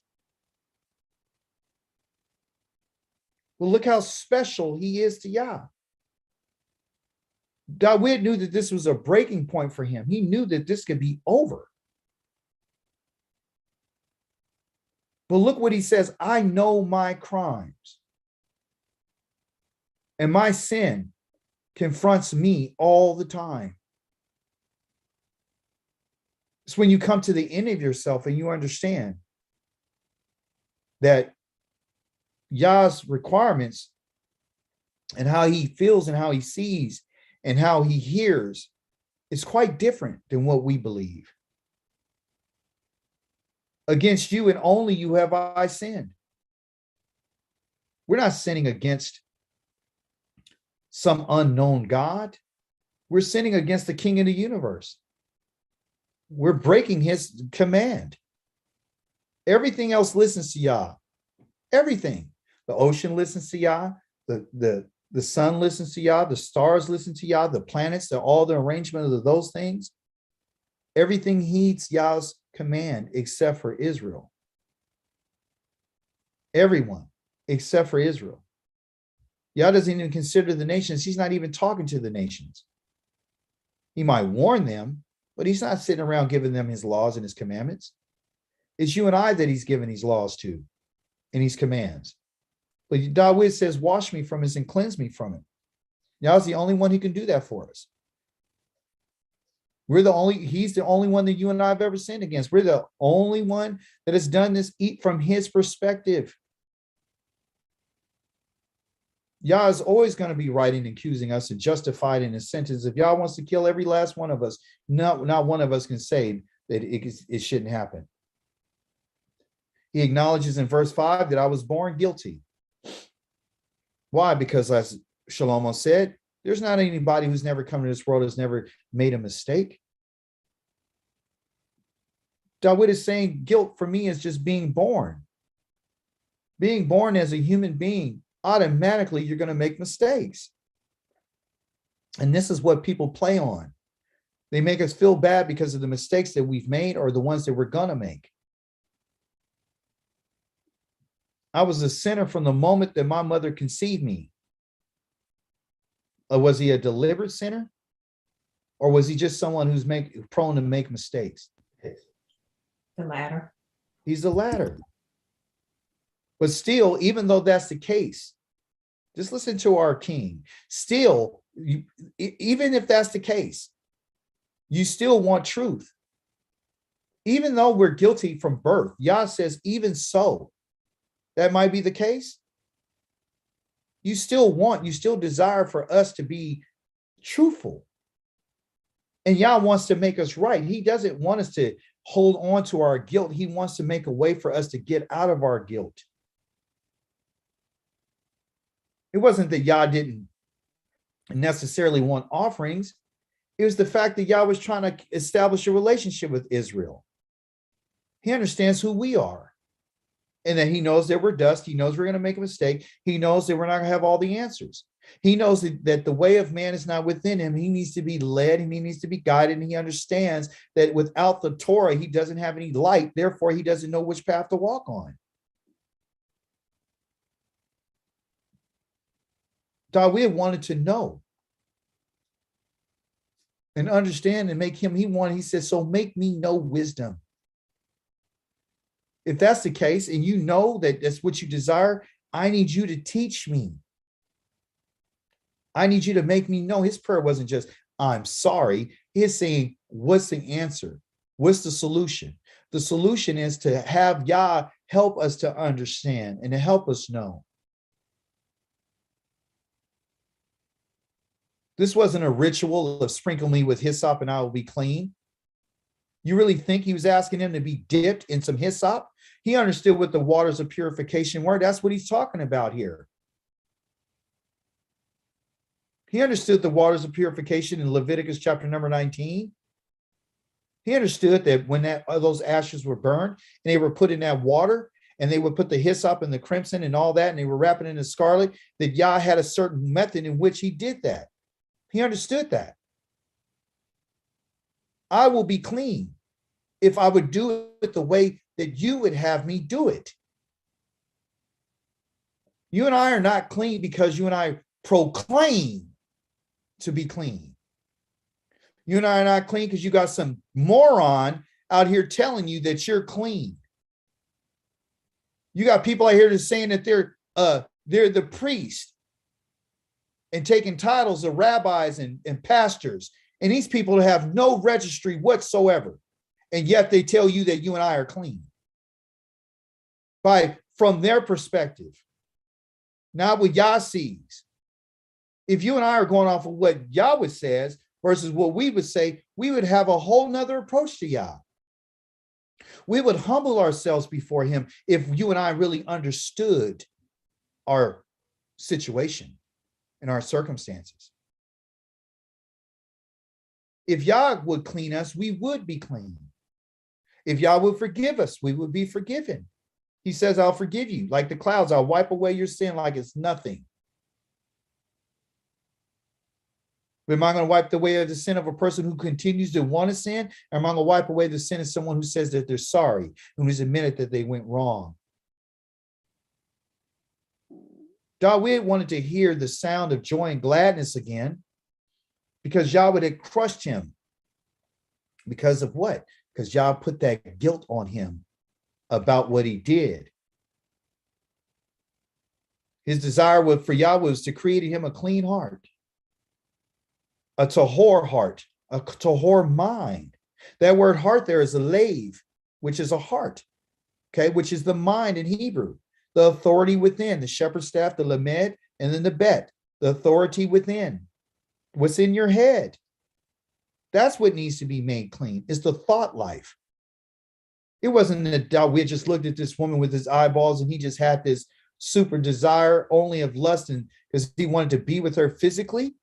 Well, look how special he is to Yah. David knew that this was a breaking point for him. He knew that this could be over. But look what he says, I know my crimes. And my sin confronts me all the time. It's when you come to the end of yourself and you understand that Yah's requirements and how he feels and how he sees and how he hears is quite different than what we believe. Against you and only you have I sinned. We're not sinning against some unknown God. We're sinning against the King of the universe. We're breaking his command. Everything else listens to Yah. Everything. The ocean listens to Yah. The sun listens to Yah. The stars listen to Yah. The planets, all the arrangement of those things. Everything heeds Yah's command except for Israel. Everyone except for Israel. Yah doesn't even consider the nations. He's not even talking to the nations. He might warn them, but he's not sitting around giving them his laws and his commandments. It's you and I that he's given these laws to and these commands. But David says, wash me from this and cleanse me from it. Yah's the only one who can do that for us. He's the only one that you and I have ever sinned against. We're the only one that has done this from his perspective. Yah is always going to be right in accusing us and justified in his sentence. If Yah wants to kill every last one of us, not one of us can say that it shouldn't happen. He acknowledges in verse 5 that I was born guilty. Why? Because as Shlomo said, there's not anybody who's never come to this world has never made a mistake. David is saying guilt for me is just being born. Being born as a human being, automatically you're going to make mistakes. And this is what people play on. They make us feel bad because of the mistakes that we've made or the ones that we're going to make. I was a sinner from the moment that my mother conceived me. Was he a deliberate sinner? Or was he just someone who's prone to make mistakes? The latter. He's the latter. But still, even though that's the case, just listen to our king. Still, even if that's the case, you still want truth. Even though we're guilty from birth, Yah says, even so, that might be the case. You still desire for us to be truthful. And Yah wants to make us right. He doesn't want us to hold on to our guilt. He wants to make a way for us to get out of our guilt. It wasn't that Yah didn't necessarily want offerings. It was the fact that Yah was trying to establish a relationship with Israel. He understands who we are. And that he knows that we're dust. He knows we're going to make a mistake. He knows that we're not going to have all the answers. He knows that the way of man is not within him. He needs to be led and he needs to be guided. And he understands that without the Torah, he doesn't have any light. Therefore, he doesn't know which path to walk on. David wanted to know and understand and make him, he says, so make me know wisdom. If that's the case, and you know that that's what you desire, I need you to teach me. I need you to make me know. His prayer wasn't just, I'm sorry. He's saying, what's the answer? What's the solution? The solution is to have Yah help us to understand and to help us know. This wasn't a ritual of sprinkle me with hyssop and I will be clean. You really think he was asking him to be dipped in some hyssop? He understood what the waters of purification were. That's what he's talking about here. He understood the waters of purification in Leviticus chapter number 19. He understood that when those ashes were burned and they were put in that water, and they would put the hyssop and the crimson and all that, and they were wrapping it in the scarlet, that Yah had a certain method in which he did that. He understood that. I will be clean if I would do it the way that you would have me do it. You and I are not clean because you and I proclaim to be clean. You and I are not clean because you got some moron out here telling you that you're clean. You got people out here that's saying that they're the priest and taking titles of rabbis and pastors. And these people have no registry whatsoever. And yet they tell you that you and I are clean. From their perspective, not what Yah sees. If you and I are going off of what Yahweh says versus what we would say, we would have a whole nother approach to Yah. We would humble ourselves before him if you and I really understood our situation and our circumstances. If Yah would clean us, we would be clean. If Yah would forgive us, we would be forgiven. He says, I'll forgive you. Like the clouds, I'll wipe away your sin like it's nothing. But am I going to wipe away the sin of a person who continues to want to sin? Or am I going to wipe away the sin of someone who says that they're sorry, who has admitted that they went wrong? David wanted to hear the sound of joy and gladness again because Yahweh had crushed him. Because of what? Because Yah put that guilt on him about what he did. His desire for Yahweh was to create him a clean heart. A tahor heart, a tahor mind. That word heart there is a lave, which is a heart, okay, which is the mind in Hebrew. The authority within, the shepherd's staff, the lamed, and then the bet, the authority within. What's in your head? That's what needs to be made clean. It's the thought life. It wasn't that we just looked at this woman with his eyeballs and he just had this super desire only of lust and because he wanted to be with her physically.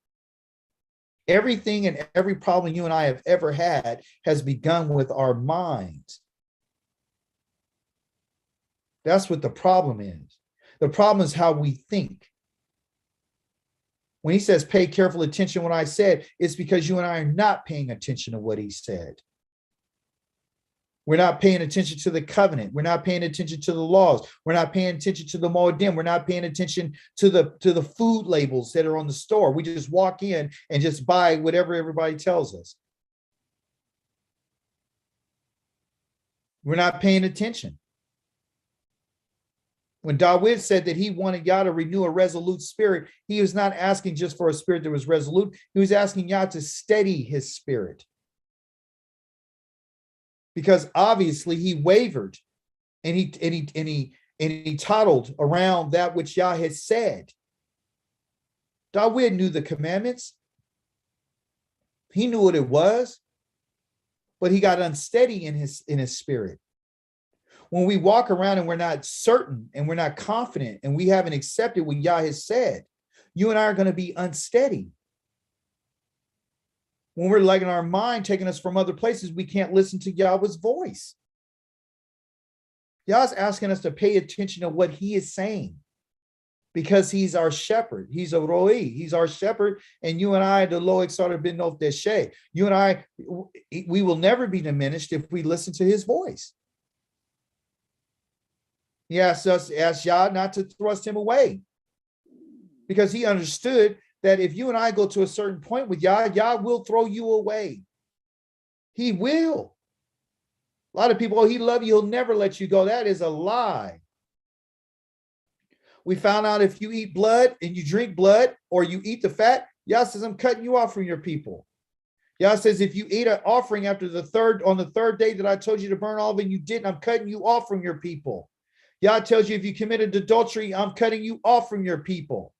Everything and every problem you and I have ever had has begun with our minds. That's what the problem is. The problem is how we think. When he says pay careful attention to what I said, it's because you and I are not paying attention to what he said. We're not paying attention to the covenant. We're not paying attention to the laws. We're not paying attention to the moedim. We're not paying attention to the food labels that are on the store. We just walk in and just buy whatever everybody tells us. We're not paying attention. When David said that he wanted Yah to renew a resolute spirit, he was not asking just for a spirit that was resolute. He was asking Yah to steady his spirit. Because obviously he wavered and he toddled around that which Yah had said. David knew the commandments. He knew what it was, but he got unsteady in his spirit. When we walk around and we're not certain and we're not confident and we haven't accepted what Yah has said, you and I are going to be unsteady. When we're letting our mind taking us from other places, we can't listen to Yahweh's voice. Yah's asking us to pay attention to what he is saying because he's our shepherd. He's a roi. He's our shepherd. And you and I, the lo exalted ben of deshe. You and I, we will never be diminished if we listen to his voice. He asked Yah not to thrust him away because he understood that if you and I go to a certain point with Yah, Yah will throw you away. He will. A lot of people, oh, he loves you, he'll never let you go. That is a lie. We found out if you eat blood and you drink blood or you eat the fat, Yah says, I'm cutting you off from your people. Yah says, if you eat an offering on the third day that I told you to burn all of it and you didn't, I'm cutting you off from your people. Yah tells you if you committed adultery, I'm cutting you off from your people.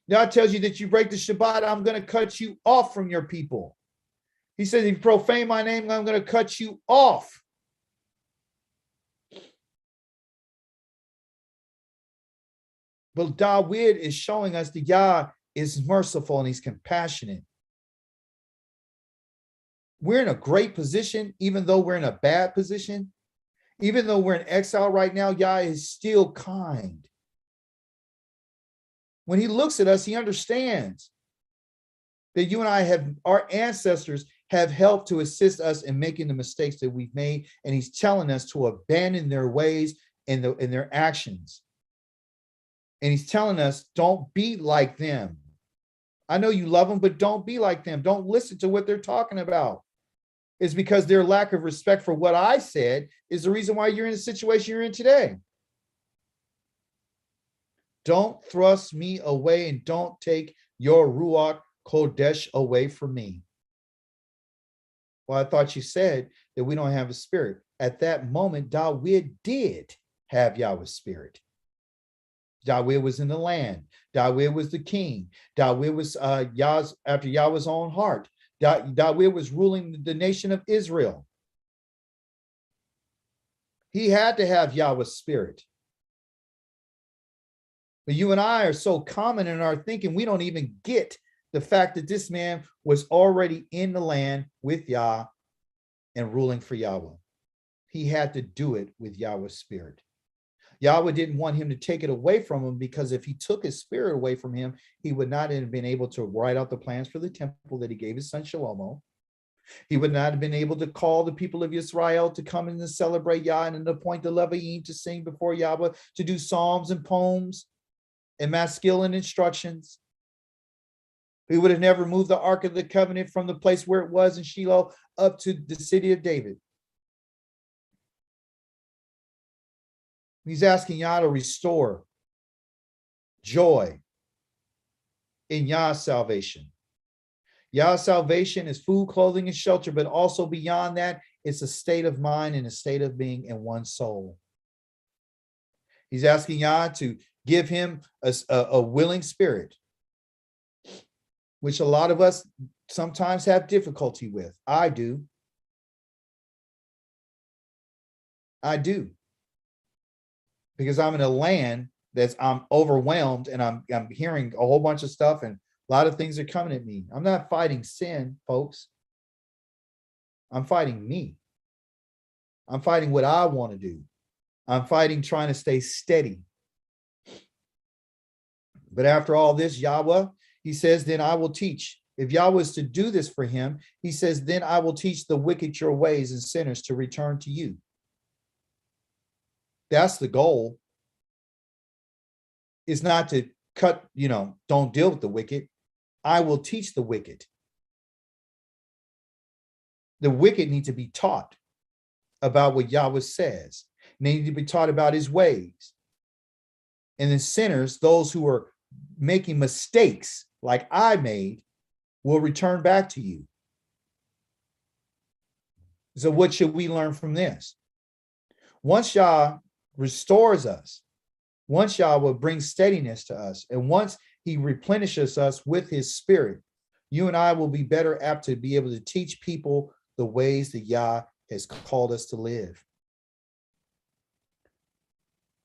Yah tells you that you break the Shabbat, I'm going to cut you off from your people. He says, if you profane my name, I'm going to cut you off. But David is showing us that Yah is merciful and he's compassionate. We're in a great position, even though we're in a bad position. Even though we're in exile right now, Yah is still kind. When he looks at us, he understands that you and I have, our ancestors have helped to assist us in making the mistakes that we've made. And he's telling us to abandon their ways and their actions. And he's telling us, don't be like them. I know you love them, but don't be like them. Don't listen to what they're talking about. It's because their lack of respect for what I said is the reason why you're in the situation you're in today. Don't thrust me away and don't take your Ruach Kodesh away from me. Well, I thought you said that we don't have a spirit. At that moment, David did have Yahweh's spirit. David was in the land. David was the king. David was after Yahweh's own heart. David was ruling the nation of Israel. He had to have Yahweh's spirit. But you and I are so common in our thinking, we don't even get the fact that this man was already in the land with Yah and ruling for Yahweh. He had to do it with Yahweh's spirit. Yahweh didn't want him to take it away from him, because if he took his spirit away from him, he would not have been able to write out the plans for the temple that he gave his son Shlomo. He would not have been able to call the people of Israel to come in and celebrate Yah and appoint the Leviim to sing before Yahweh, to do psalms and poems and masculine instructions. He would have never moved the Ark of the Covenant from the place where it was in Shiloh up to the city of David. He's asking Yah to restore joy in Yah's salvation. Yah's salvation is food, clothing, and shelter, but also beyond that, it's a state of mind and a state of being in one's soul. He's asking Yah to give him a willing spirit, which a lot of us sometimes have difficulty with. I do. Because I'm in a land I'm overwhelmed, and I'm hearing a whole bunch of stuff, and a lot of things are coming at me. I'm not fighting sin, folks. I'm fighting me. I'm fighting what I want to do. I'm fighting trying to stay steady. But after all this, Yahweh, he says, then I will teach. If Yahweh is to do this for him, he says, then I will teach the wicked your ways and sinners to return to you. That's the goal. It's not to cut, don't deal with the wicked. I will teach the wicked. The wicked need to be taught about what Yahweh says. They need to be taught about his ways. And the sinners, those who are making mistakes like I made, will return back to you. So what should we learn from this? Once Yah restores us, once Yahweh brings steadiness to us, and once he replenishes us with his spirit, you and I will be better apt to be able to teach people the ways that Yah has called us to live.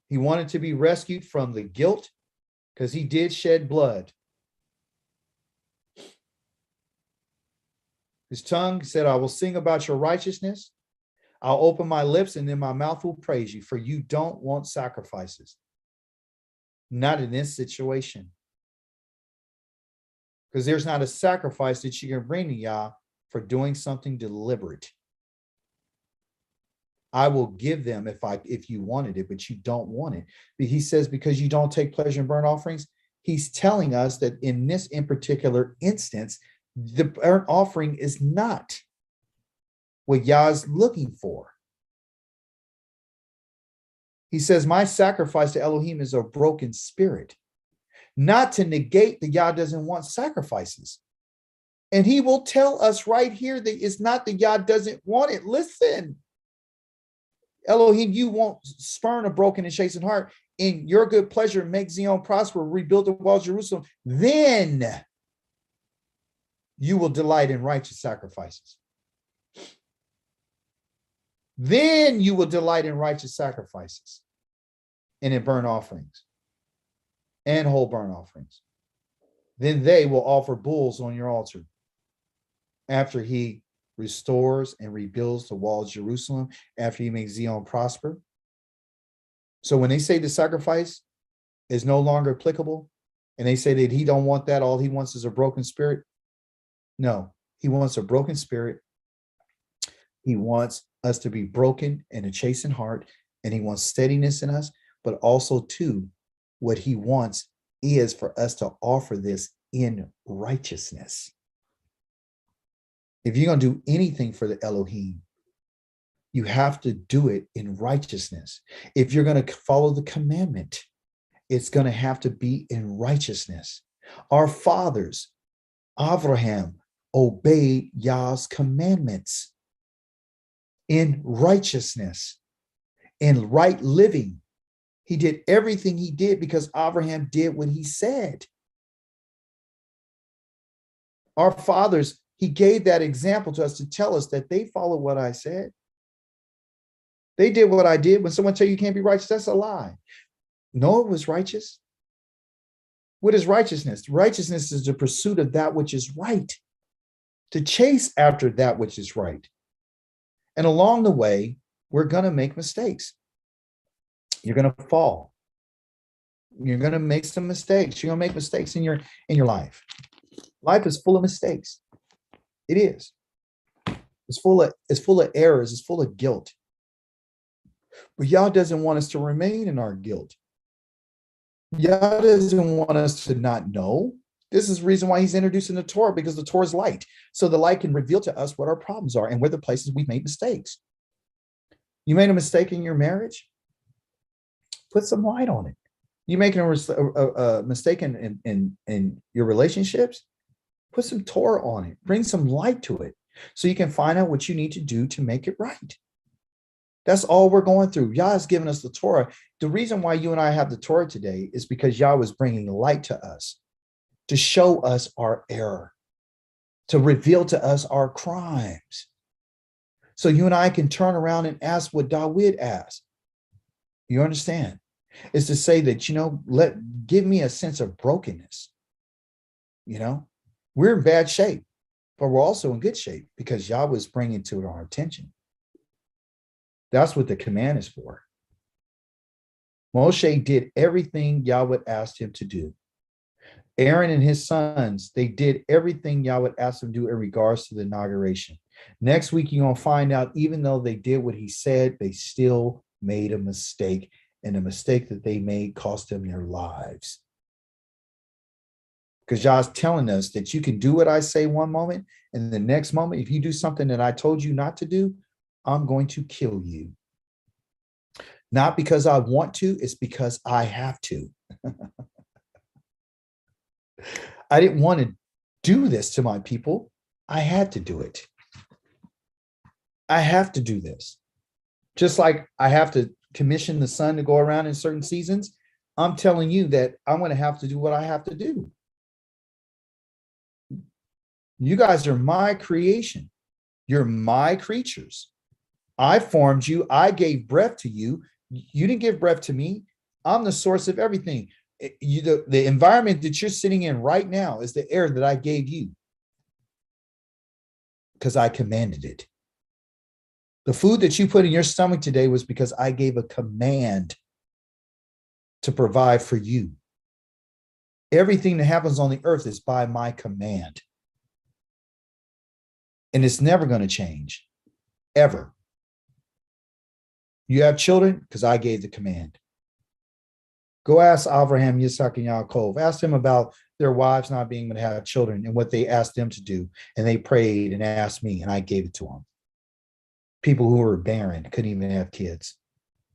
He wanted to be rescued from the guilt because he did shed blood. His tongue said, I will sing about your righteousness. I'll open my lips and then my mouth will praise you, for you don't want sacrifices. Not in this situation. Because there's not a sacrifice that you can bring to Yah for doing something deliberate. I will give them if you wanted it, but you don't want it. But he says, because you don't take pleasure in burnt offerings, he's telling us that in particular instance, the burnt offering is not what Yah is looking for. He says, my sacrifice to Elohim is a broken spirit, not to negate that Yah doesn't want sacrifices. And he will tell us right here that it's not that Yah doesn't want it. Listen, Elohim, you won't spurn a broken and chastened heart. In your good pleasure, make Zion prosper, rebuild the walls of Jerusalem. Then you will delight in righteous sacrifices. Then you will delight in righteous sacrifices and in burnt offerings and whole burnt offerings. Then they will offer bulls on your altar. After he restores and rebuilds the walls of Jerusalem, after he makes Zion prosper. So when they say the sacrifice is no longer applicable, and they say that he don't want that, all he wants is a broken spirit. No, he wants a broken spirit. He wants us to be broken and a chastened heart, and he wants steadiness in us, but also too, what he wants is for us to offer this in righteousness. If you're going to do anything for the Elohim, you have to do it in righteousness. If you're going to follow the commandment, it's going to have to be in righteousness. Our fathers, Abraham, obeyed Yah's commandments in righteousness, in right living. He did everything he did because Abraham did what he said. Our fathers, he gave that example to us to tell us that they followed what I said. They did what I did. When someone tell you can't be righteous, that's a lie. Noah was righteous. What is righteousness? Righteousness is the pursuit of that which is right, to chase after that which is right. And along the way, we're going to make mistakes. You're going to fall. You're going to make some mistakes. You're going to make mistakes in your life. Life is full of mistakes. It is. It's full of errors. It's full of guilt. But Yah doesn't want us to remain in our guilt. Yah doesn't want us to not know. This is the reason why he's introducing the Torah, because the Torah is light. So the light can reveal to us what our problems are and where the places we've made mistakes. You made a mistake in your marriage? Put some light on it. You making a mistake in your relationships? Put some Torah on it. Bring some light to it so you can find out what you need to do to make it right. That's all we're going through. Yah has given us the Torah. The reason why you and I have the Torah today is because Yah was bringing light to us, to show us our error, to reveal to us our crimes. So you and I can turn around and ask what David asked. You understand? Is to say that, give me a sense of brokenness. We're in bad shape, but we're also in good shape because Yah was bringing to our attention. That's what the command is for. Moshe did everything Yahweh asked him to do. Aaron and his sons, they did everything Yahweh asked them to do in regards to the inauguration. Next week, you're going to find out, even though they did what he said, they still made a mistake. And the mistake that they made cost them their lives. Because Yah's telling us that you can do what I say one moment, and the next moment, if you do something that I told you not to do, I'm going to kill you. Not because I want to, it's because I have to. I didn't want to do this to my people. I had to do it. I have to do this. Just like I have to commission the sun to go around in certain seasons, I'm telling you that I'm going to have to do what I have to do. You guys are my creation. You're my creatures. I formed you. I gave breath to you. You didn't give breath to me. I'm the source of everything. The environment that you're sitting in right now is the air that I gave you because I commanded it. The food that you put in your stomach today was because I gave a command to provide for you. Everything that happens on the earth is by my command. And it's never going to change, ever. You have children because I gave the command. Go ask Abraham, Yitzhak, and Yaakov. Ask them about their wives not being able to have children and what they asked them to do. And they prayed and asked me, and I gave it to them. People who were barren couldn't even have kids.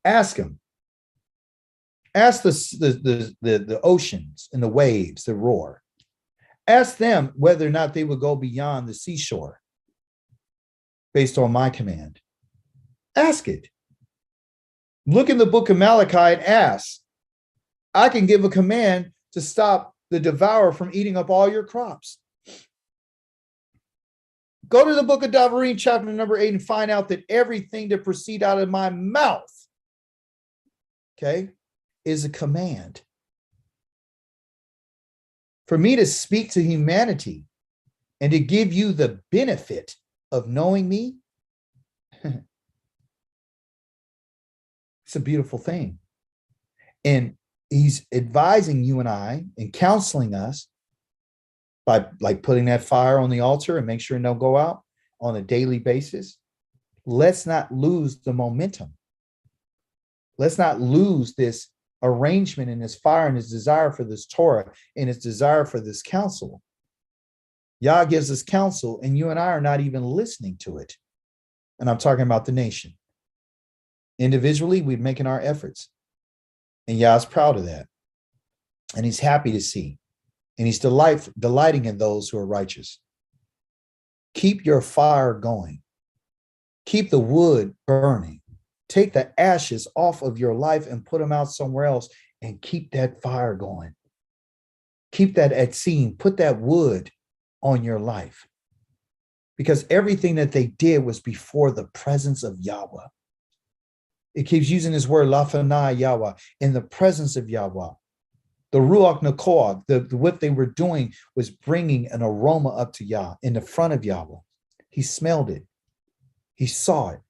Ask them. Ask the oceans and the waves that roar. Ask them whether or not they would go beyond the seashore based on my command. Ask it. Look in the book of Malachi and ask. I can give a command to stop the devourer from eating up all your crops. Go to the book of Davarim, chapter number 8, and find out that everything that proceed out of my mouth, okay, is a command. For me to speak to humanity and to give you the benefit of knowing me, it's a beautiful thing. And he's advising you and I and counseling us by like putting that fire on the altar and make sure it don't go out on a daily basis. Let's not lose the momentum. Let's not lose this arrangement and this fire and his desire for this Torah and his desire for this counsel. Yah gives us counsel and you and I are not even listening to it. And I'm talking about the nation. Individually, we're making our efforts. And Yah's proud of that. And he's happy to see. And he's delighting in those who are righteous. Keep your fire going. Keep the wood burning. Take the ashes off of your life and put them out somewhere else and keep that fire going. Keep that at scene. Put that wood on your life. Because everything that they did was before the presence of Yahweh. It keeps using this word, lafanai Yahweh, in the presence of Yahweh. The Ruach Nakoah, what they were doing was bringing an aroma up to Yah in the front of Yahweh. He smelled it. He saw it.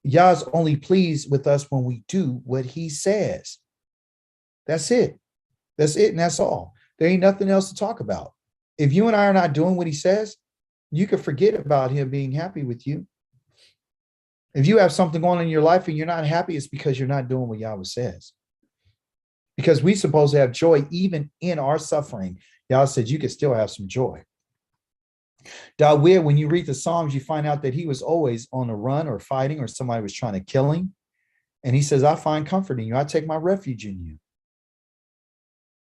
Yah's only pleased with us when we do what he says. That's it. That's it, and that's all. There ain't nothing else to talk about. If you and I are not doing what he says, you can forget about him being happy with you. If you have something going on in your life and you're not happy, it's because you're not doing what Yahweh says. Because we're supposed to have joy even in our suffering. Yahweh said you can still have some joy. Dawid, when you read the Psalms, you find out that he was always on a run or fighting or somebody was trying to kill him. And he says, I find comfort in you. I take my refuge in you.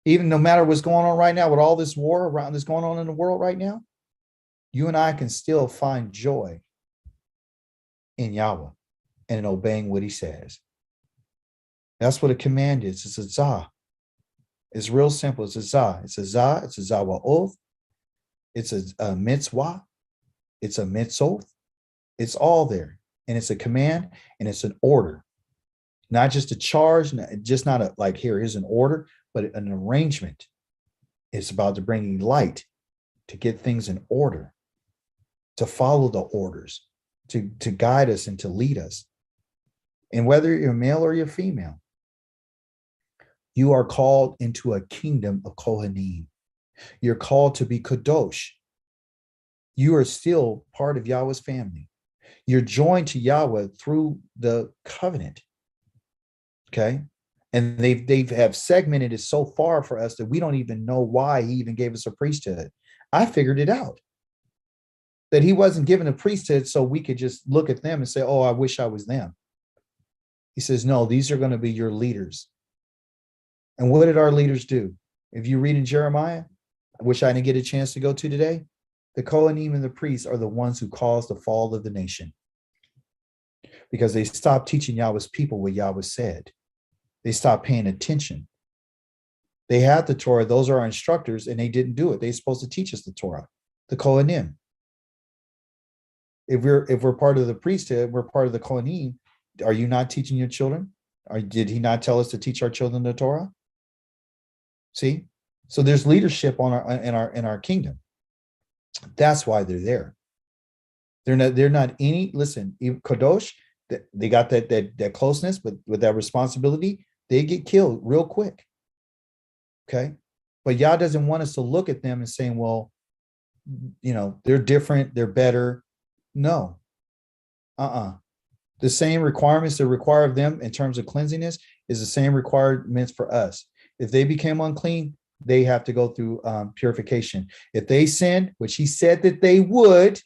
Even no matter what's going on right now, with all this war around that's going on in the world right now, you and I can still find joy in Yahweh and in obeying what he says. That's what a command is. It's a zah. It's real simple. It's a zah. It's a zah. It's a zawa'oth. It's a mitzvah. It's a mitzoth. It's all there. And it's a command and it's an order. Not just a charge, just not a like, here's an order, but an arrangement. It's about to bring light, to get things in order, to follow the orders, to guide us and to lead us. And whether you're male or you're female, you are called into a kingdom of Kohanim. You're called to be kadosh. You are still part of Yahweh's family. You're joined to Yahweh through the covenant. Okay. And they have segmented it so far for us that we don't even know why he even gave us a priesthood. I figured it out. That he wasn't given a priesthood so we could just look at them and say, oh, I wish I was them. He says, no, these are going to be your leaders. And what did our leaders do? If you read in Jeremiah, which I didn't get a chance to go to today, the Kohanim and the priests are the ones who caused the fall of the nation. Because they stopped teaching Yahweh's people what Yahweh said. They stopped paying attention. They had the Torah. Those are our instructors, and they didn't do it. They're supposed to teach us the Torah, the Kohanim. If we're part of the priesthood, we're part of the Kohanim. Are you not teaching your children? Or did he not tell us to teach our children the Torah? See, so there's leadership on in our kingdom. That's why they're there. They're not any. Listen, kadosh. They got that closeness, but with that responsibility, they get killed real quick. Okay, but Yah doesn't want us to look at them and saying, well, you know, they're different, they're better. No. The same requirements that require of them in terms of cleanliness is the same requirements for us. If they became unclean, they have to go through purification. If they sinned, which he said that they would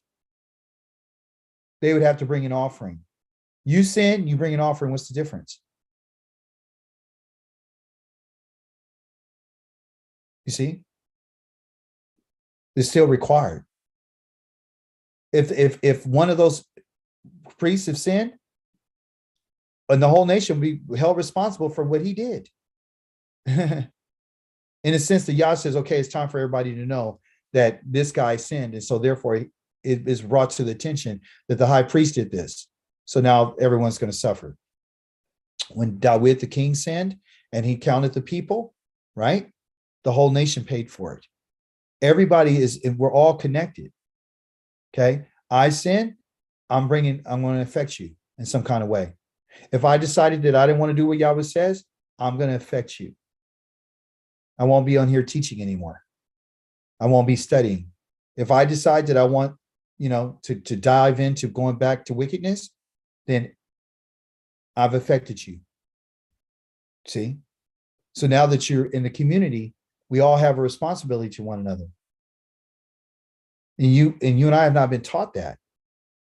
have to bring an offering. You sin, you bring an offering. What's the difference? You see? It's still required. If one of those priests have sinned, and the whole nation will be held responsible for what he did. In a sense that Yah says, okay, it's time for everybody to know that this guy sinned. And so therefore it is brought to the attention that the high priest did this. So now everyone's going to suffer. When David the king sinned and he counted the people, right? The whole nation paid for it. Everybody is, we're all connected. Okay. I sin, I'm going to affect you in some kind of way. If I decided that I didn't want to do what Yahweh says, I'm going to affect you. I won't be on here teaching anymore. I won't be studying. If I decide that I want, to dive into going back to wickedness, then I've affected you. See? So now that you're in the community, we all have a responsibility to one another. And you and I have not been taught that.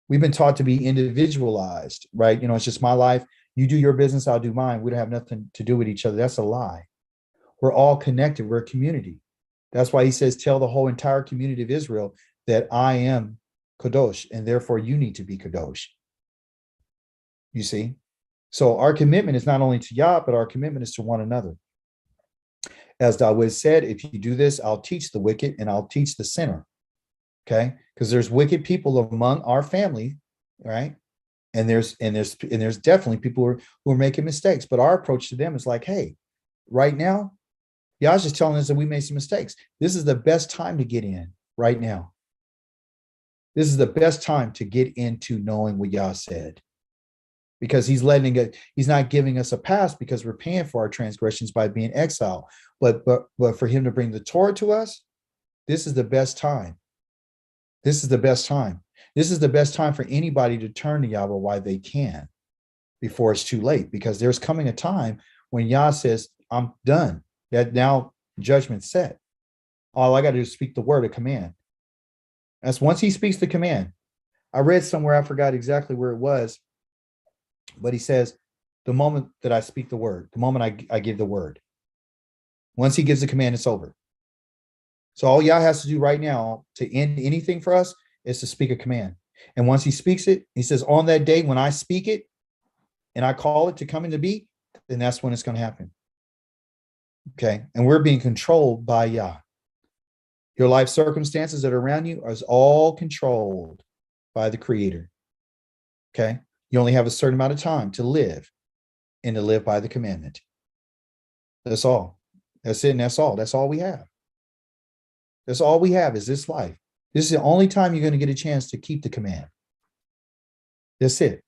We've been taught to be individualized, right? It's just my life. You do your business, I'll do mine. We don't have nothing to do with each other. That's a lie. We're all connected. We're a community. That's why he says, tell the whole entire community of Israel that I am Kadosh, and therefore you need to be Kadosh. You see? So our commitment is not only to Yah, but our commitment is to one another. As David said, if you do this, I'll teach the wicked and I'll teach the sinner. Okay? Because there's wicked people among our family, right? And there's definitely people who are making mistakes. But our approach to them is like, hey, right now, Yah's just telling us that we made some mistakes. This is the best time to get in right now. This is the best time to get into knowing what Yah said. Because he's not giving us a pass because we're paying for our transgressions by being exiled. But for him to bring the Torah to us, this is the best time. This is the best time. This is the best time for anybody to turn to Yahweh while they can, before it's too late. Because there's coming a time when Yah says, I'm done. That now judgment's set. All I got to do is speak the word of command. That's once he speaks the command. I read somewhere, I forgot exactly where it was, but he says, the moment that I speak the word, the moment I give the word, once he gives the command, it's over. So all Yah has to do right now to end anything for us is to speak a command. And once he speaks it, he says, on that day when I speak it and I call it to come into be, then that's when it's going to happen. Okay. And we're being controlled by Yah. Your life circumstances that are around you are all controlled by the Creator. Okay. You only have a certain amount of time to live and to live by the commandment. That's all. That's it. And that's all. That's all we have. That's all we have is this life. This is the only time you're going to get a chance to keep the command. That's it.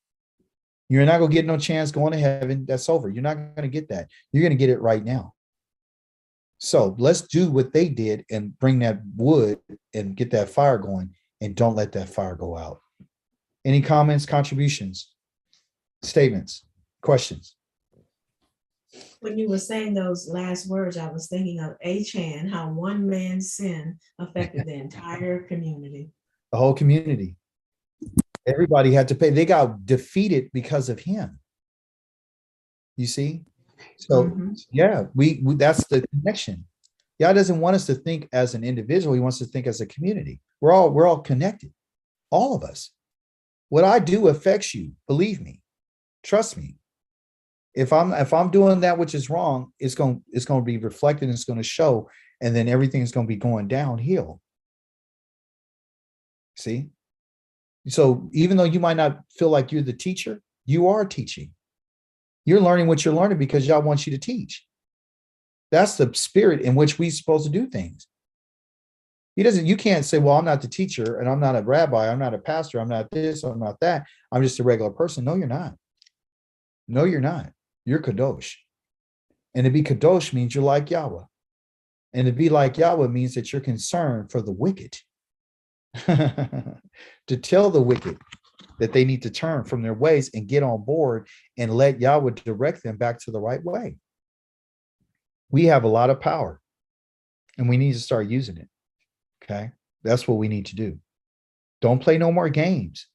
You're not going to get no chance going to heaven. That's over. You're not going to get that. You're going to get it right now. So let's do what they did and bring that wood and get that fire going, and don't let that fire go out. Any comments, contributions, statements, questions? When you were saying those last words, I was thinking of Achan, how one man's sin affected the entire community. The whole community. Everybody had to pay. They got defeated because of him. You see? So yeah, we that's the connection. Yah doesn't want us to think as an individual. He wants us to think as a community. We're all connected. All of us. What I do affects you. Believe me. Trust me. If I'm doing that which is wrong, it's going to be reflected and it's going to show, and then everything's going to be going downhill. See? So even though you might not feel like you're the teacher, you are teaching. You're learning what you're learning because Yah wants you to teach. That's the spirit in which we're supposed to do things. You can't say, well, I'm not the teacher and I'm not a rabbi, I'm not a pastor, I'm not this, I'm not that. I'm just a regular person. No, you're not. No, you're not. You're Kadosh. And to be Kadosh means you're like Yahweh. And to be like Yahweh means that you're concerned for the wicked. To tell the wicked that they need to turn from their ways and get on board and let Yahweh direct them back to the right way. We have a lot of power and we need to start using it. Okay. That's what we need to do. Don't play no more games,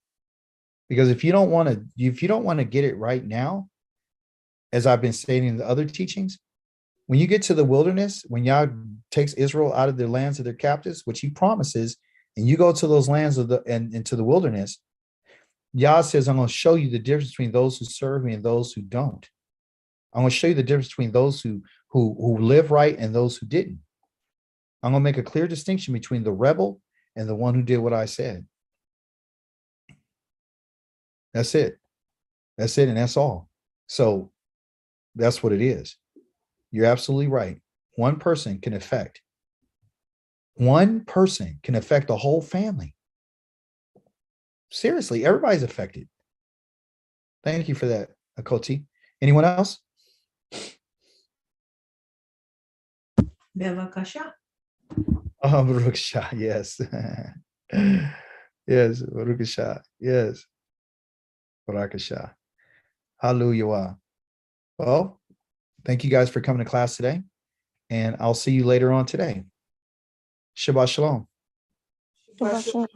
because if you don't want to get it right now, as I've been stating in the other teachings, when you get to the wilderness, when Yah takes Israel out of their lands of their captives, which he promises, and you go to those lands and into the wilderness, Yah says, I'm going to show you the difference between those who serve me and those who don't. I'm going to show you the difference between those who live right and those who didn't. I'm going to make a clear distinction between the rebel and the one who did what I said. That's it. That's it. And that's all. So that's what it is. You're absolutely right. One person can affect a whole family. Seriously, everybody's affected. Thank you for that, Akoti. Anyone else? Bevakasha. Oh, Baruch Shah, yes. Yes, Baruch Shah, yes. Baruch Shah. Hallelujah. Well, thank you guys for coming to class today, and I'll see you later on today. Shabbat Shalom. Shabbat shalom.